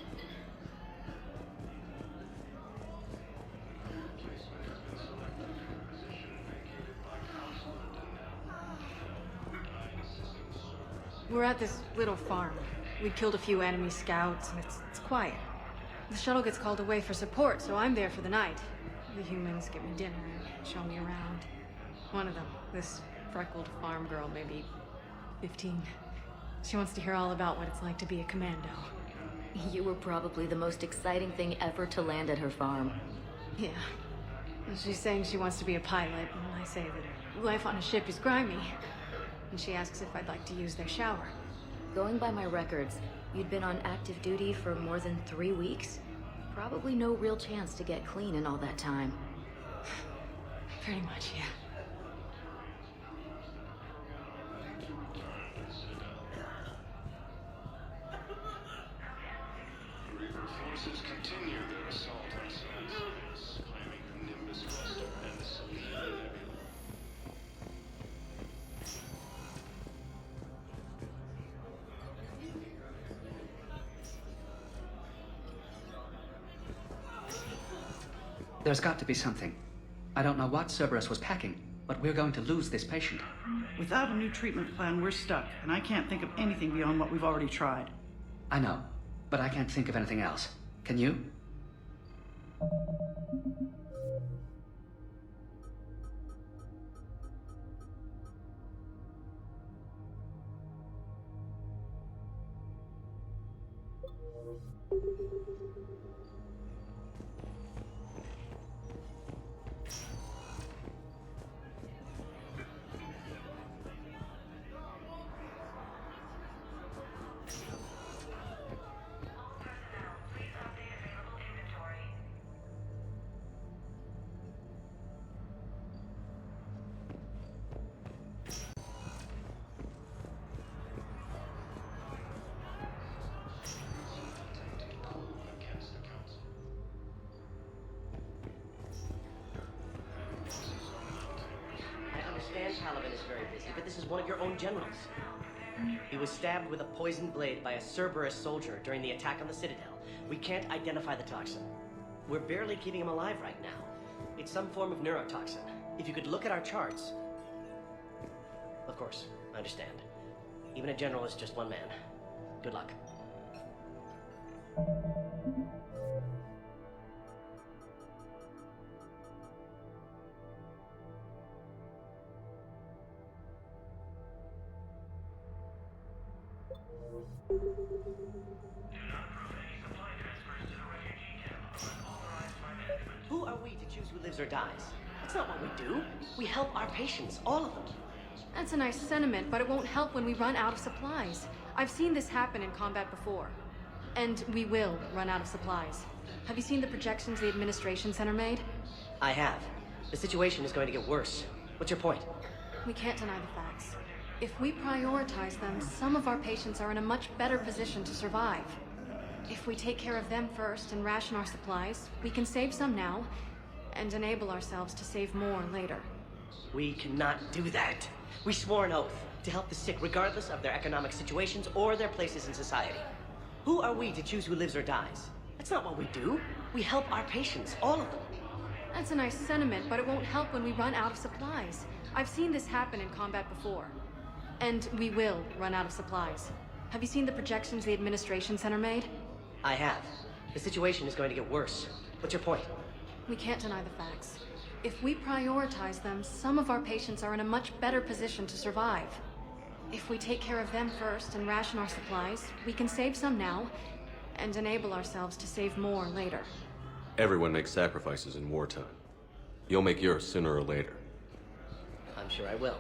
We're at this little farm. We'd killed a few enemy scouts, and it's quiet. The shuttle gets called away for support, so I'm there for the night. The humans give me dinner and show me around. One of them, this freckled farm girl, maybe 15. She wants to hear all about what it's like to be a commando. You were probably the most exciting thing ever to land at her farm. Yeah. And she's saying she wants to be a pilot, and I say that life on a ship is grimy. And she asks if I'd like to use their shower. Going by my records, you'd been on active duty for more than 3 weeks. Probably no real chance to get clean in all that time. Pretty much, yeah. Reaper forces continue their assault on civilians, claiming the Nimbus cluster and the Citadel Nebula. There's got to be something. I don't know what Cerberus was packing, but we're going to lose this patient. Without a new treatment plan, we're stuck, and I can't think of anything beyond what we've already tried. I know, but I can't think of anything else. Can you? Paladin is very busy, but this is one of your own generals. He was stabbed with a poisoned blade by a Cerberus soldier during the attack on the Citadel. We can't identify the toxin. We're barely keeping him alive right now. It's some form of neurotoxin. If you could look at our charts... Of course, I understand. Even a general is just one man. Good luck. Who are we to choose who lives or dies? That's not what we do. We help our patients, all of them. That's a nice sentiment, but it won't help when we run out of supplies. I've seen this happen in combat before. And we will run out of supplies. Have you seen the projections the Administration Center made? I have. The situation is going to get worse. What's your point? We can't deny the facts. If we prioritize them, some of our patients are in a much better position to survive. If we take care of them first and ration our supplies, we can save some now, and enable ourselves to save more later. We cannot do that. We swore an oath to help the sick regardless of their economic situations or their places in society. Who are we to choose who lives or dies? That's not what we do. We help our patients, all of them. That's a nice sentiment, but it won't help when we run out of supplies. I've seen this happen in combat before. And we will run out of supplies. Have you seen the projections the Administration Center made? I have. The situation is going to get worse. What's your point? We can't deny the facts. If we prioritize them, some of our patients are in a much better position to survive. If we take care of them first and ration our supplies, we can save some now, and enable ourselves to save more later. Everyone makes sacrifices in wartime. You'll make yours sooner or later. I'm sure I will.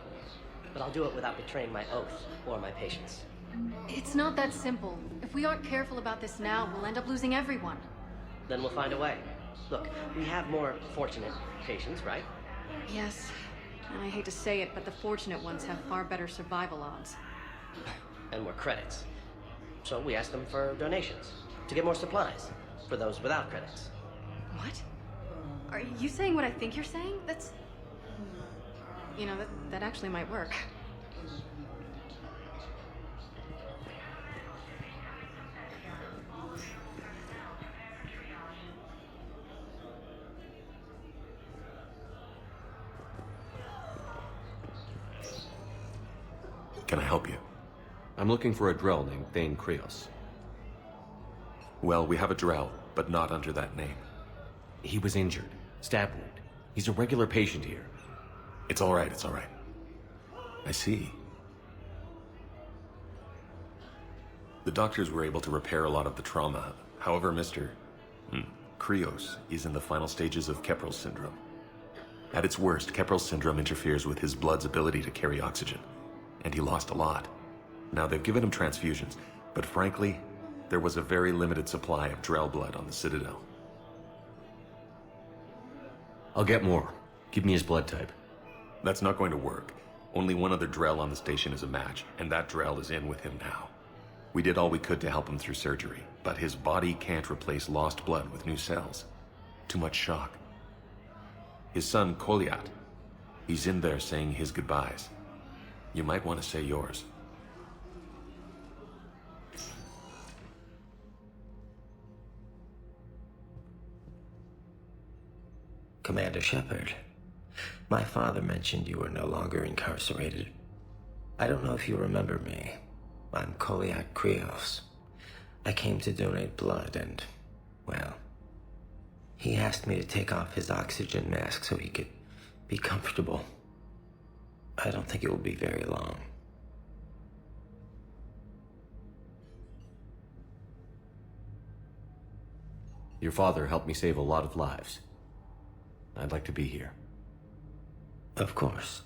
But I'll do it without betraying my oath or my patients. It's not that simple. If we aren't careful about this now, we'll end up losing everyone. Then we'll find a way. Look, we have more fortunate patients, right? Yes. And I hate to say it, but the fortunate ones have far better survival odds. And more credits. So we asked them for donations, to get more supplies, for those without credits. What? Are you saying what I think you're saying? That's... You know, that actually might work. Can I help you? I'm looking for a Drell named Thane Krios. Well, we have a Drell, but not under that name. He was injured. Stab wound. He's a regular patient here. It's all right, it's all right. I see. The doctors were able to repair a lot of the trauma. However, Mr. Krios is in the final stages of Keprel's syndrome. At its worst, Keprel's syndrome interferes with his blood's ability to carry oxygen, and he lost a lot. Now, they've given him transfusions, but frankly, there was a very limited supply of Drell blood on the Citadel. I'll get more. Give me his blood type. That's not going to work. Only one other Drell on the station is a match, and that Drell is in with him now. We did all we could to help him through surgery, but his body can't replace lost blood with new cells. Too much shock. His son, Koliat, he's in there saying his goodbyes. You might want to say yours. Commander Shepard, my father mentioned you were no longer incarcerated. I don't know if you remember me. I'm Koliat Krios. I came to donate blood and, well, he asked me to take off his oxygen mask so he could be comfortable. I don't think it will be very long. Your father helped me save a lot of lives. I'd like to be here. Of course.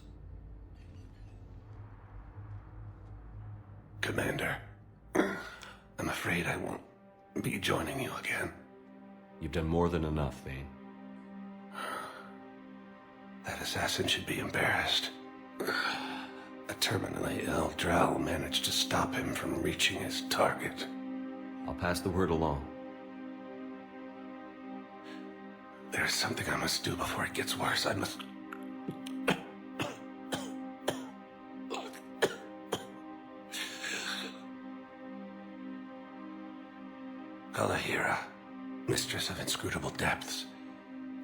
Commander, I'm afraid I won't be joining you again. You've done more than enough, Thane. That assassin should be embarrassed. A terminally ill Drell managed to stop him from reaching his target. I'll pass the word along. There's something I must do before it gets worse. I must... Kalahira, mistress of inscrutable depths,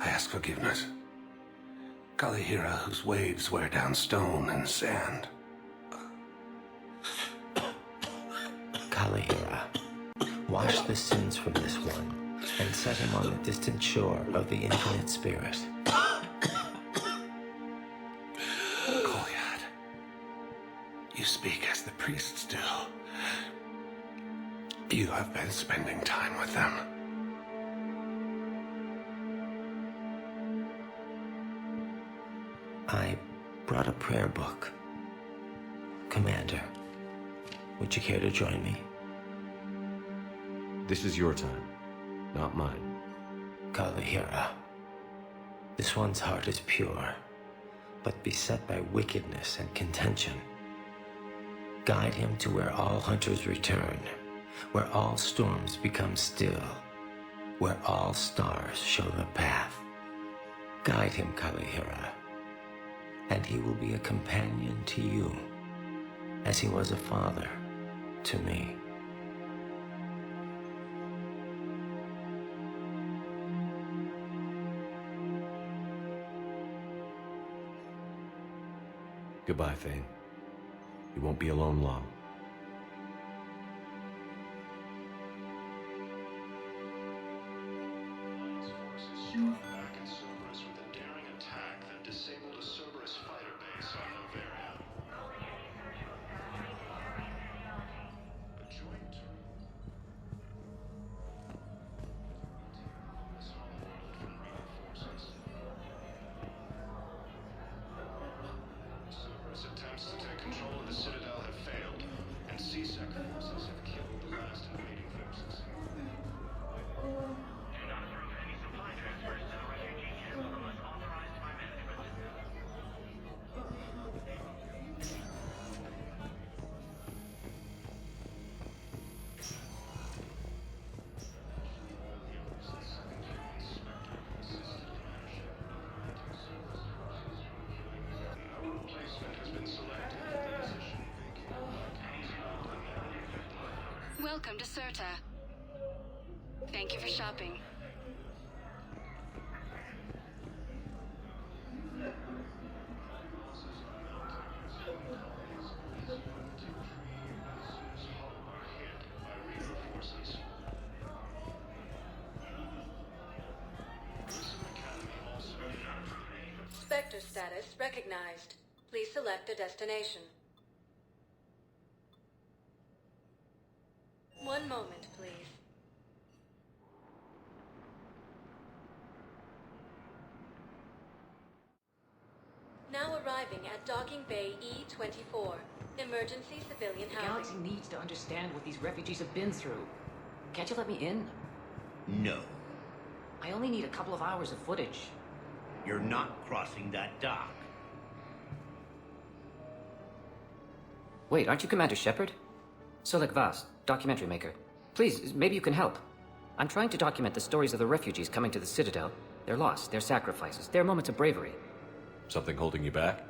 I ask forgiveness. Kalahira, whose waves wear down stone and sand. Kalahira, wash the sins from this one and set him on the distant shore of the infinite spirit. Koliat, you speak as the priests do. You have been spending time with them. I brought a prayer book. Commander, would you care to join me? This is your time, not mine. Kalahira, this one's heart is pure, but beset by wickedness and contention. Guide him to where all hunters return, where all storms become still, where all stars show the path. Guide him, Kalahira, and he will be a companion to you, as he was a father to me. Goodbye, Thane. You won't be alone long. Back in Cerberus with a daring attack that disabled a Cerberus fighter base on Novaria. A joint from rebel forces. Cerberus attempts to take control of the Citadel have failed, and CSEC forces have killed the last invading forces. Welcome to Serta. Thank you for shopping. status recognized. Please select a destination. One moment, please. Now arriving at Docking Bay E-24. Emergency civilian The housing. galaxy needs to understand what these refugees have been through. Can't you let me in? No. I only need a couple of hours of footage. You're not crossing that dock. Wait, aren't you Commander Shepard? Solek Vast, documentary maker. Please, maybe you can help. I'm trying to document the stories of the refugees coming to the Citadel. Their loss, their sacrifices, their moments of bravery. Something holding you back?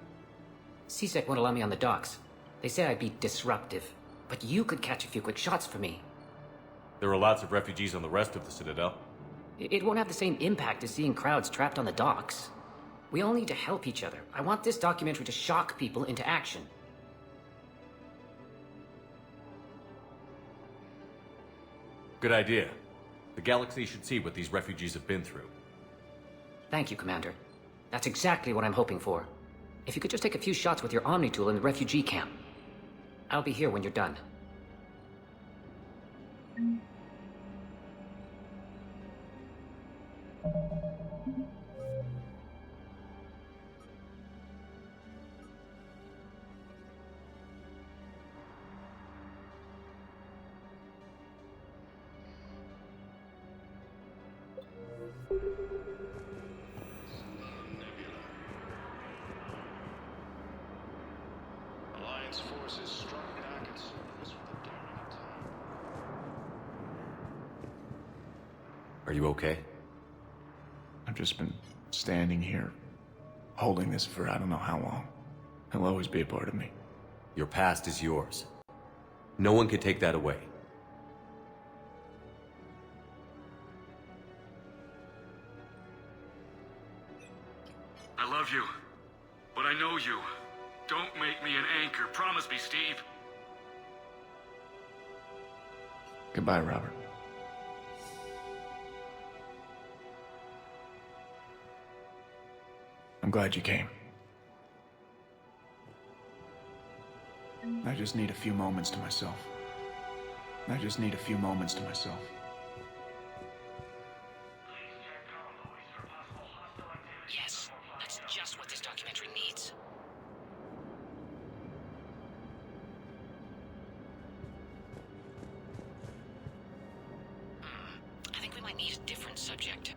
CSEC won't allow me on the docks. They say I'd be disruptive. But you could catch a few quick shots for me. There are lots of refugees on the rest of the Citadel. It won't have the same impact as seeing crowds trapped on the docks. We all need to help each other. I want this documentary to shock people into action. Good idea. The galaxy should see what these refugees have been through. Thank you, Commander. That's exactly what I'm hoping for. If you could just take a few shots with your Omni tool in the refugee camp. I'll be here when you're done. Alliance forces struck back at Cerberus with a daring attack. Are you okay? I've just been standing here, holding this for I don't know how long. He'll always be a part of me. Your past is yours. No one can take that away. I love you, but I know you. Don't make me an anchor. Promise me, Steve. Goodbye, Robert. I'm glad you came. I just need a few moments to myself. I just need a few moments to myself. Yes, that's just what this documentary needs. I think we might need a different subject.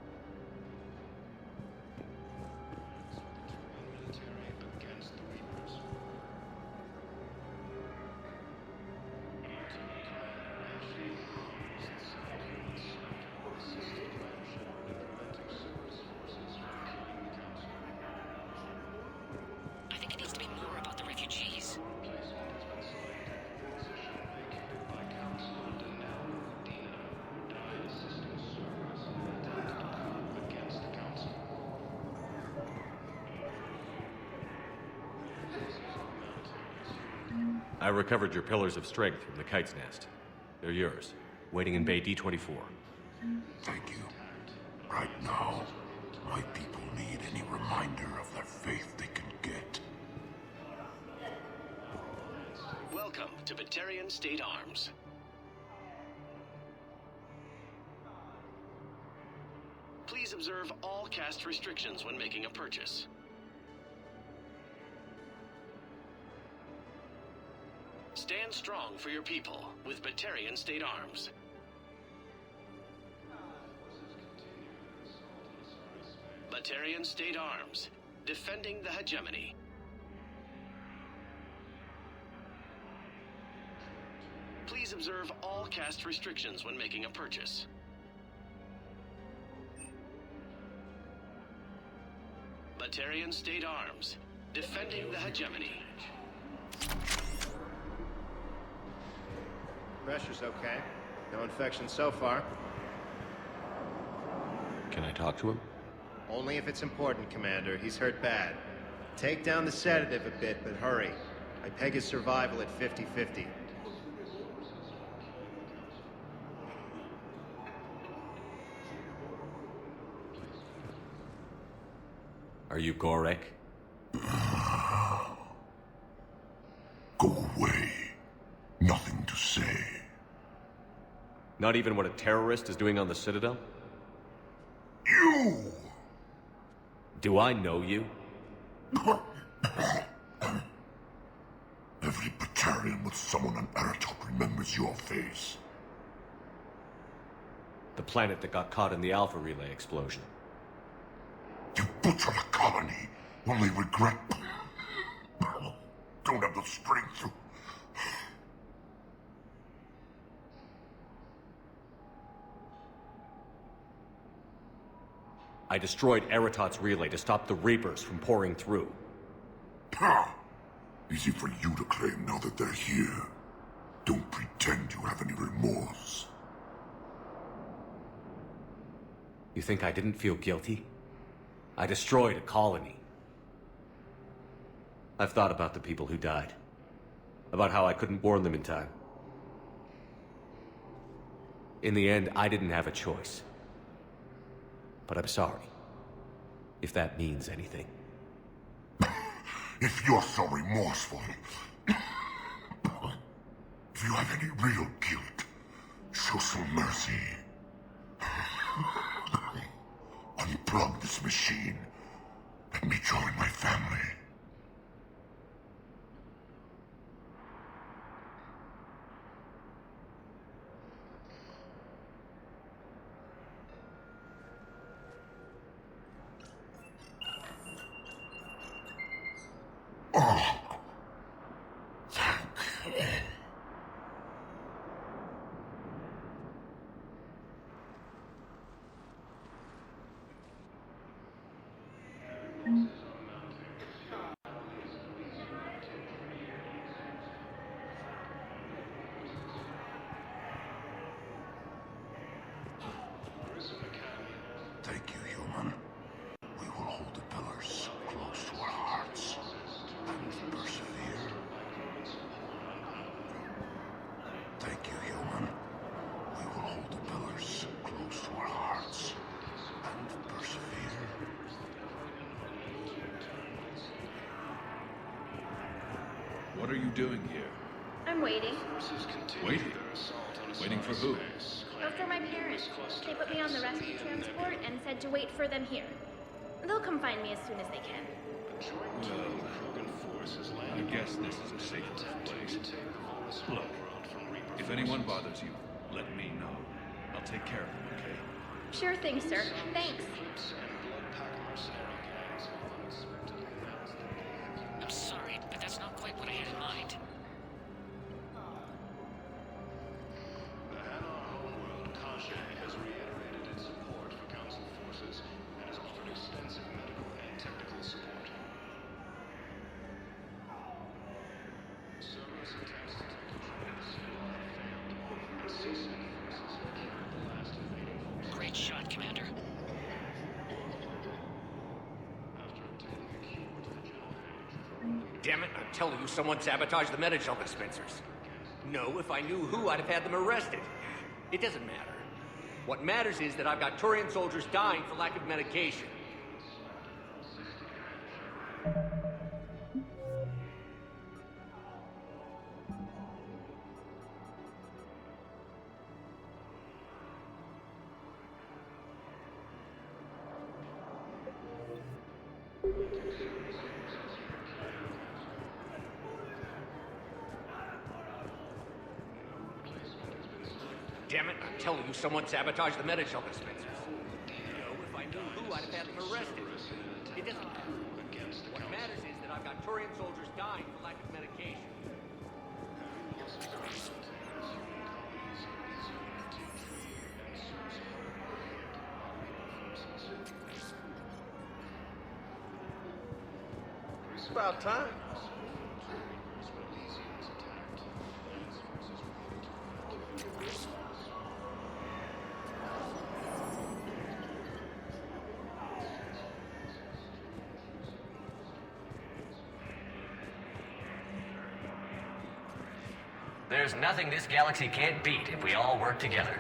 I think it needs to be more about the refugees. I recovered your pillars of strength from the kite's nest. They're yours, waiting in Bay D-24. Thank you. Right now, my people need any reminder of their faith they can get. Welcome to Batarian State Arms. Please observe all caste restrictions when making a purchase. Stand strong for your people with Batarian State Arms. Batarian State Arms, defending the hegemony. Please observe all caste restrictions when making a purchase. Batarian State Arms, defending the hegemony. Pressure's okay. No infection so far. Can I talk to him? Only if it's important, Commander. He's hurt bad. Take down the sedative a bit, but hurry. I peg his survival at 50-50. Are you Gorek? Not even what a terrorist is doing on the Citadel? You! Do I know you? Every Batarian with someone on Aratok remembers your face. The planet that got caught in the Alpha Relay explosion. You butchered a colony, only regret... don't have the strength to... I destroyed Eratot's relay to stop the Reapers from pouring through. Easy for you to claim now that they're here. Don't pretend you have any remorse. You think I didn't feel guilty? I destroyed a colony. I've thought about the people who died. About how I couldn't warn them in time. In the end, I didn't have a choice. But I'm sorry. If that means anything. If you're so remorseful... if you have any real guilt, show some mercy. Unplug this machine. Let me join my family. Oh. Thank you. Thank you, human. We will hold the pillars close to our hearts and persevere. Thank you, human. We will hold the pillars close to our hearts and persevere. What are you doing here? I'm waiting. Waiting? Waiting for who? Well, for my parents. They put me on the rescue transport and said to wait for them here. They'll come find me as soon as they can. Well, I guess this is a safe place. Look, if anyone bothers you, let me know. I'll take care of them, okay? Sure thing, sir. Thanks. I'm sorry, but that's not quite what I had in mind. The Hanar homeworld, Kasha, has reiterated its support for Council forces and has offered extensive medical and technical support. Cerberus attempts to take control of the Citadel have failed, and CSEC forces have killed the last invading force. Great shot, Commander. After obtaining a cure to the genophage, Damn it, I'm telling you, someone sabotaged the Medi-Gel dispensers. No, if I knew who, I'd have had them arrested. It doesn't matter. What matters is that I've got Turian soldiers dying for lack of medication. Damn it, I'm telling you, someone sabotaged the Medi-Gel dispensers. No, if I knew who, I'd have had them arrested. It doesn't matter. What matters is that I've got Turian soldiers dying for lack of medication. It's about time. There's nothing this galaxy can't beat if we all work together.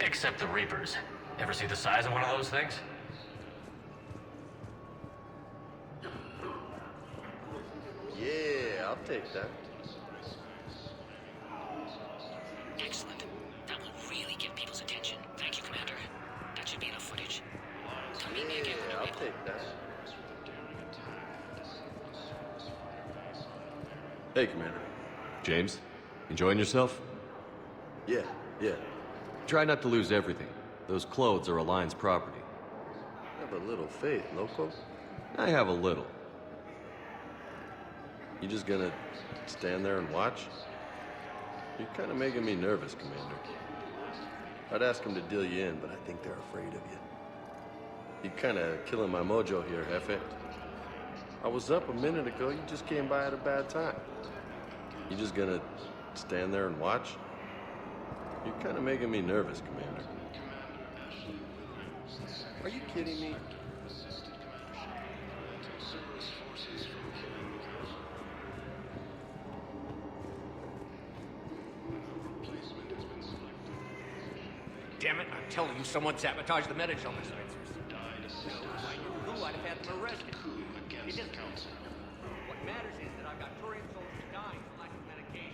Except the Reapers. Ever see the size of one of those things? Yeah, I'll take that. Excellent. Hey, Commander. James, enjoying yourself? Yeah. Try not to lose everything. Those clothes are Alliance property. Have a little faith, loco. I have a little. You just gonna stand there and watch? You're kind of making me nervous, Commander. I'd ask them to deal you in, but I think they're afraid of you. You're kind of killing my mojo here, Hefe. I was up a minute ago, you just came by at a bad time. You just gonna stand there and watch? You're kind of making me nervous, Commander. Are you kidding me? Damn it, I'm telling you, someone sabotaged the Medi-Gel dispensers. If I knew who, I'd have had them arrested. It doesn't count. What matters is that I've got Turian soldiers dying for lack of medication.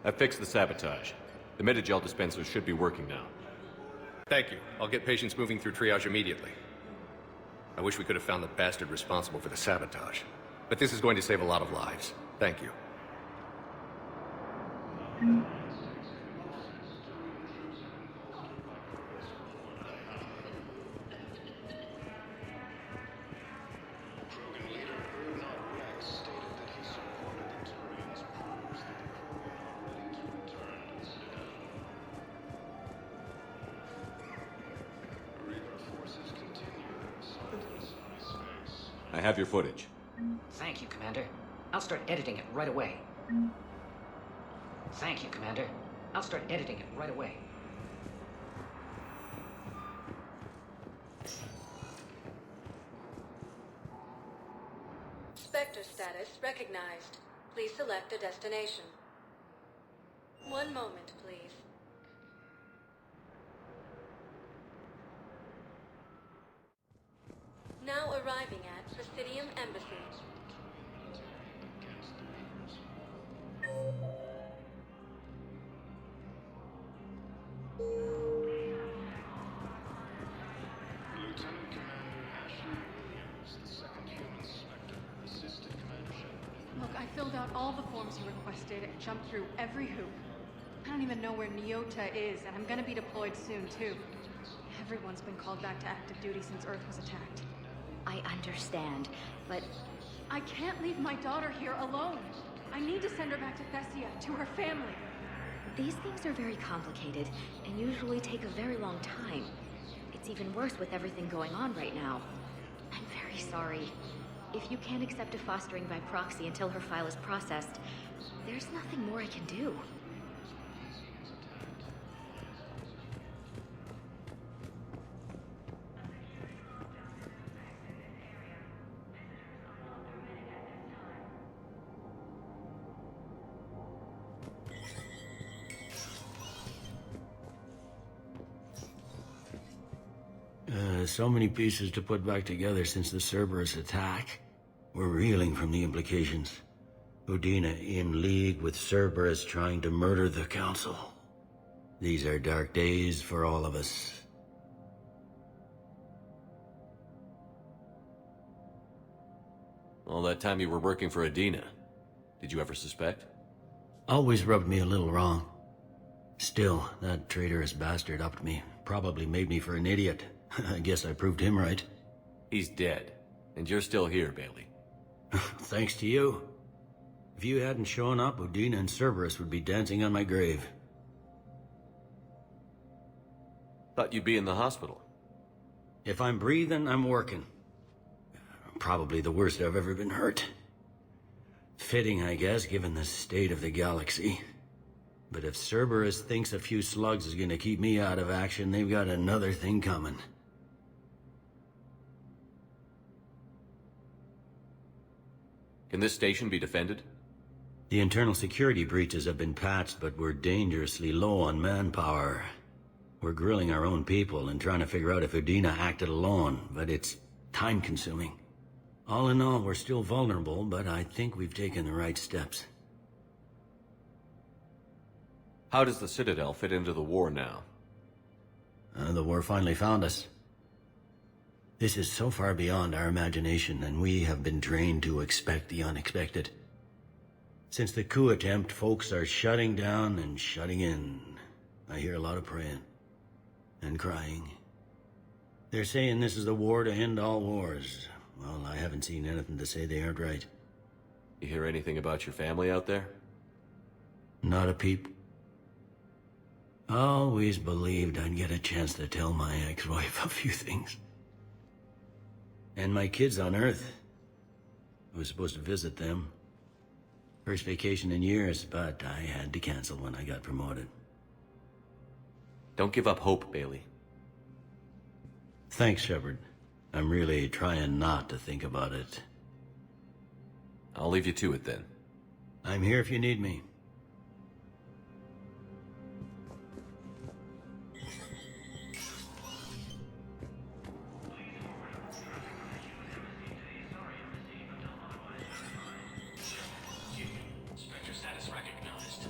I fixed the sabotage. The Medi-Gel dispensers should be working now. Thank you. I'll get patients moving through triage immediately. I wish we could have found the bastard responsible for the sabotage. But this is going to save a lot of lives. Thank you. I have your footage. Thank you, Commander. I'll start editing it right away. Thank you, Commander. I'll start editing it right away. Spectre status recognized. Please select a destination. One moment, please. Now arriving at Presidium Embassy. Lieutenant Commander Ashley Williams, the second human Spectre, assisted Commander Shepard. Look, I filled out all the forms you requested and jumped through every hoop. I don't even know where Nyota is, and I'm gonna be deployed soon, too. Everyone's been called back to active duty since Earth was attacked. I understand, but... I can't leave my daughter here alone. I need to send her back to Thessia, to her family. These things are very complicated, and usually take a very long time. It's even worse with everything going on right now. I'm very sorry. If you can't accept a fostering by proxy until her file is processed, there's nothing more I can do. So many pieces to put back together since the Cerberus attack. We're reeling from the implications. Udina in league with Cerberus trying to murder the Council. These are dark days for all of us. All that time you were working for Udina, did you ever suspect? Always rubbed me a little wrong. Still, that traitorous bastard upped me. Probably made me for an idiot. I guess I proved him right. He's dead, and you're still here, Bailey. Thanks to you. If you hadn't shown up, Udina and Cerberus would be dancing on my grave. Thought you'd be in the hospital. If I'm breathing, I'm working. Probably the worst I've ever been hurt. Fitting, I guess, given the state of the galaxy. But if Cerberus thinks a few slugs is gonna keep me out of action, they've got another thing coming. Can this station be defended? The internal security breaches have been patched, but we're dangerously low on manpower. We're grilling our own people and trying to figure out if Udina acted alone, but it's time-consuming. All in all, we're still vulnerable, but I think we've taken the right steps. How does the Citadel fit into the war now? The war finally found us. This is so far beyond our imagination, and we have been trained to expect the unexpected. Since the coup attempt, folks are shutting down and shutting in. I hear a lot of praying. And crying. They're saying this is the war to end all wars. Well, I haven't seen anything to say they aren't right. You hear anything about your family out there? Not a peep. Always believed I'd get a chance to tell my ex-wife a few things. And my kids on Earth. I was supposed to visit them. First vacation in years, but I had to cancel when I got promoted. Don't give up hope, Bailey. Thanks, Shepard. I'm really trying not to think about it. I'll leave you to it then. I'm here if you need me. Spectre status recognized.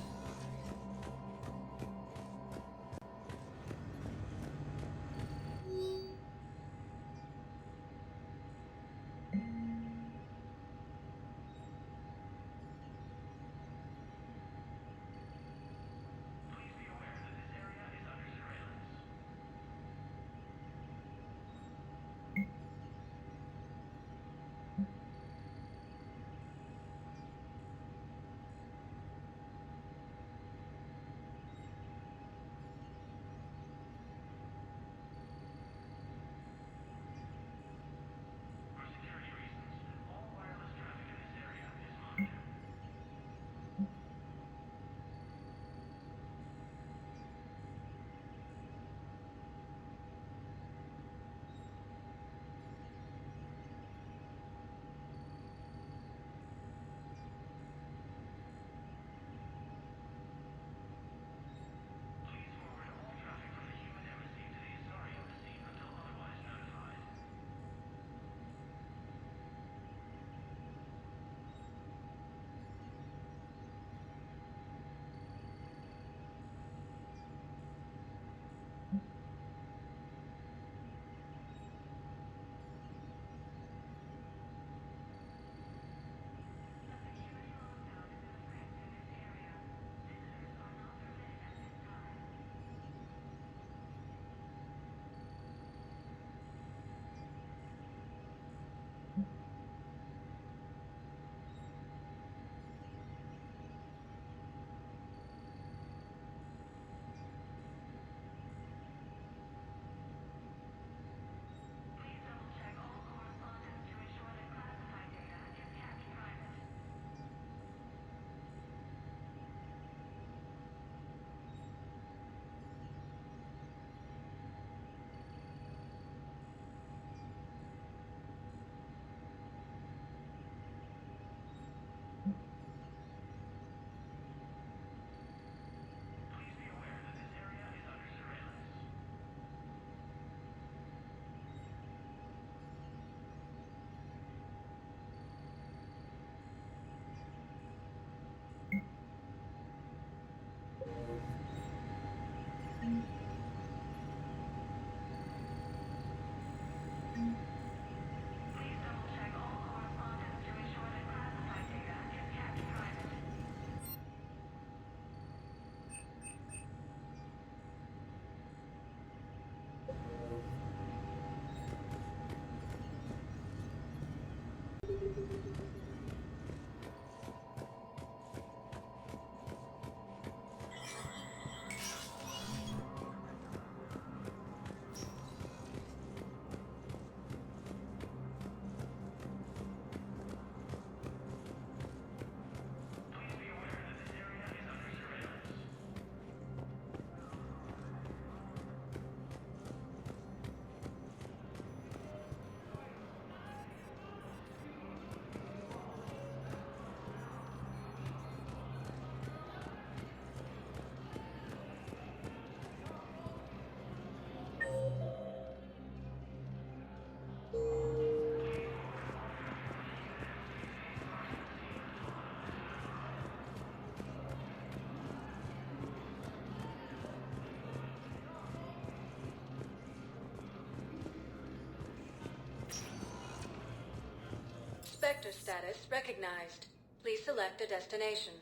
sector status recognized. Please select a destination.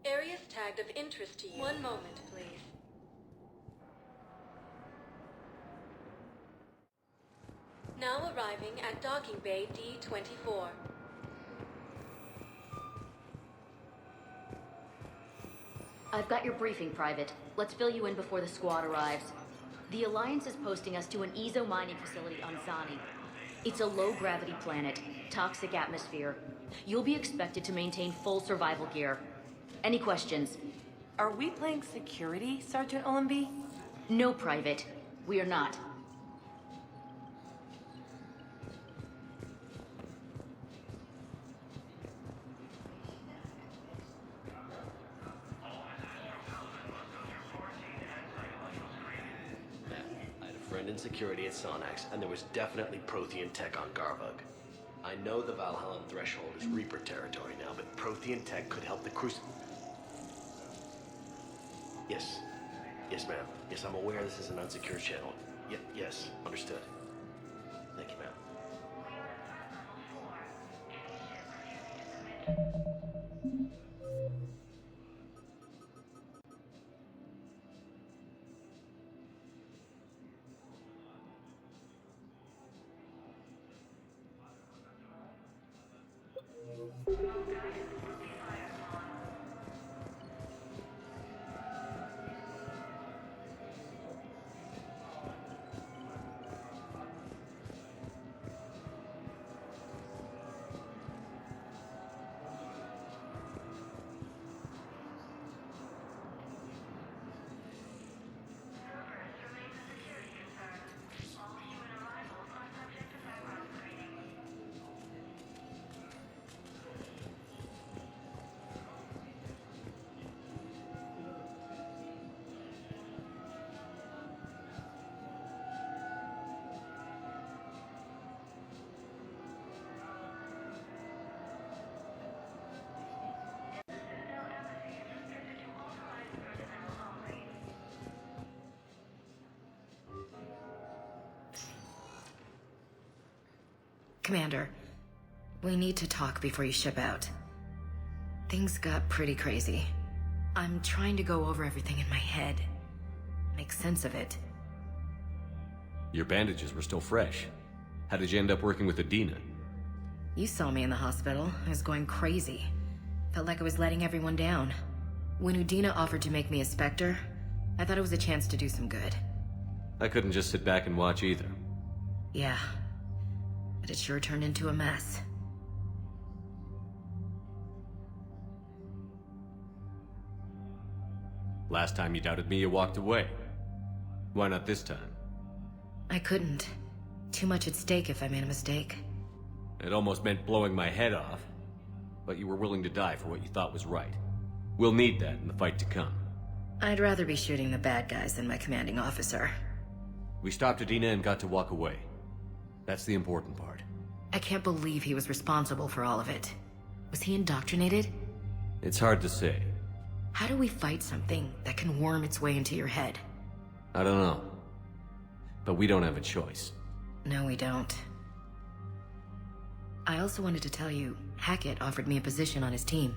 Areas tagged of interest to you. One moment, please. Now arriving at docking bay D-24. I've got your briefing, Private. Let's fill you in before the squad arrives. The Alliance is posting us to an Ezo mining facility on Zani. It's a low-gravity planet, toxic atmosphere. You'll be expected to maintain full survival gear. Any questions? Are we playing security, Sergeant Olenby? No, Private. We are not. In security at Sonax, and there was definitely Prothean tech on Garvug. I know the Valhallan threshold is Reaper territory now, but Prothean tech could help the Yes. Yes, ma'am. Yes, I'm aware this is an unsecured channel. Yes, understood. Thank you, ma'am. Commander, we need to talk before you ship out. Things got pretty crazy. I'm trying to go over everything in my head. Make sense of it. Your bandages were still fresh. How did you end up working with Adina? You saw me in the hospital. I was going crazy. Felt like I was letting everyone down. When Udina offered to make me a Spectre, I thought it was a chance to do some good. I couldn't just sit back and watch either. Yeah. But it sure turned into a mess. Last time you doubted me, you walked away. Why not this time? I couldn't. Too much at stake if I made a mistake. It almost meant blowing my head off. But you were willing to die for what you thought was right. We'll need that in the fight to come. I'd rather be shooting the bad guys than my commanding officer. We stopped Adina and got to walk away. That's the important part. I can't believe he was responsible for all of it. Was he indoctrinated? It's hard to say. How do we fight something that can worm its way into your head? I don't know. But we don't have a choice. No, we don't. I also wanted to tell you, Hackett offered me a position on his team.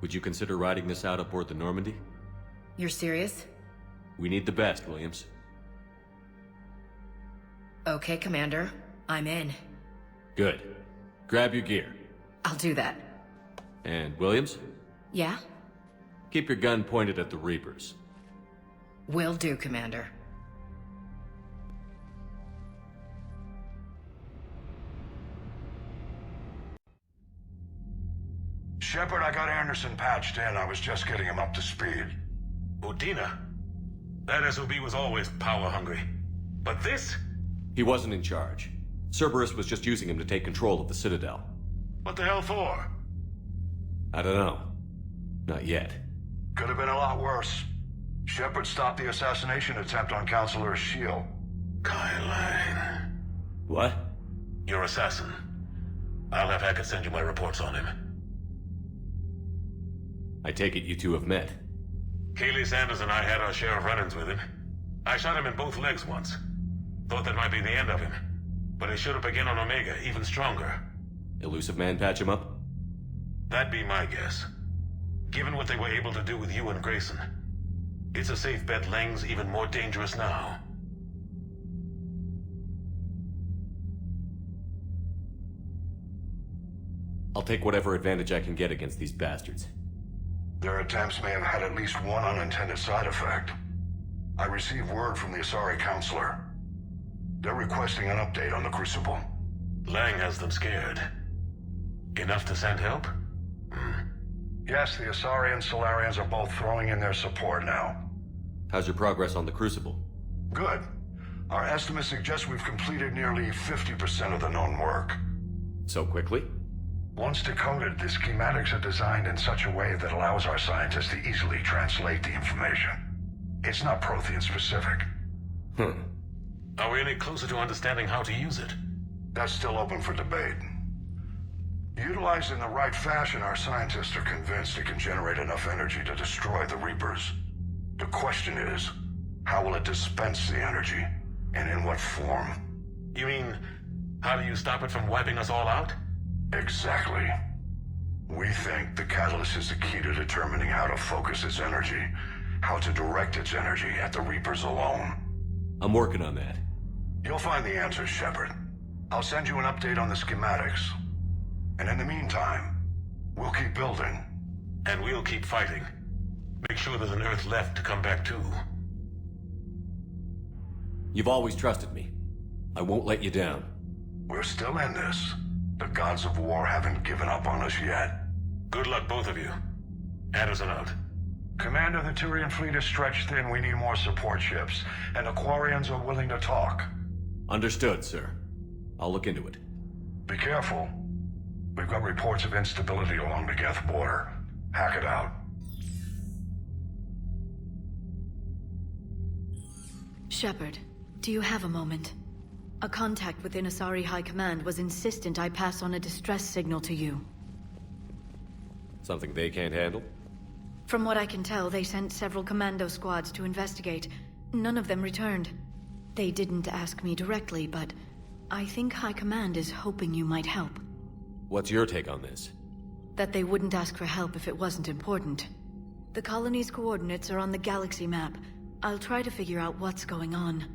Would you consider riding this out aboard the Normandy? You're serious? We need the best, Williams. Okay, Commander. I'm in. Good. Grab your gear. I'll do that. And Williams? Yeah? Keep your gun pointed at the Reapers. Will do, Commander. Shepard, I got Anderson patched in. I was just getting him up to speed. Udina? That SOB was always power-hungry. But this? He wasn't in charge. Cerberus was just using him to take control of the Citadel. What the hell for? I don't know. Not yet. Could have been a lot worse. Shepard stopped the assassination attempt on Counselor Shield. Kai Lang. What? Your assassin. I'll have Hackett send you my reports on him. I take it you two have met. Kaylee Sanders and I had our share of run-ins with him. I shot him in both legs once. Thought that might be the end of him. But he showed up again on Omega, even stronger. Elusive Man patch him up? That'd be my guess. Given what they were able to do with you and Grayson, it's a safe bet Lang's even more dangerous now. I'll take whatever advantage I can get against these bastards. Their attempts may have had at least one unintended side effect. I received word from the Asari Counselor. They're requesting an update on the Crucible. Lang has them scared. Enough to send help? Yes, the Asari and Solarians are both throwing in their support now. How's your progress on the Crucible? Good. Our estimates suggest we've completed nearly 50% of the known work. So quickly? Once decoded, the schematics are designed in such a way that allows our scientists to easily translate the information. It's not Prothean specific. Are we any closer to understanding how to use it? That's still open for debate. Utilized in the right fashion, our scientists are convinced it can generate enough energy to destroy the Reapers. The question is, how will it dispense the energy? And in what form? You mean, how do you stop it from wiping us all out? Exactly. We think the catalyst is the key to determining how to focus its energy, how to direct its energy at the Reapers alone. I'm working on that. You'll find the answers, Shepard. I'll send you an update on the schematics. And in the meantime, we'll keep building. And we'll keep fighting. Make sure there's an Earth left to come back to. You've always trusted me. I won't let you down. We're still in this. The gods of war haven't given up on us yet. Good luck, both of you. Anderson out. Commander, the Turian fleet is stretched thin. We need more support ships. And the Quarians are willing to talk. Understood, sir. I'll look into it. Be careful. We've got reports of instability along the Geth border. Hack it out. Shepard, do you have a moment? A contact within Asari High Command was insistent I pass on a distress signal to you. Something they can't handle? From what I can tell, they sent several commando squads to investigate. None of them returned. They didn't ask me directly, but I think High Command is hoping you might help. What's your take on this? That they wouldn't ask for help if it wasn't important. The colony's coordinates are on the galaxy map. I'll try to figure out what's going on.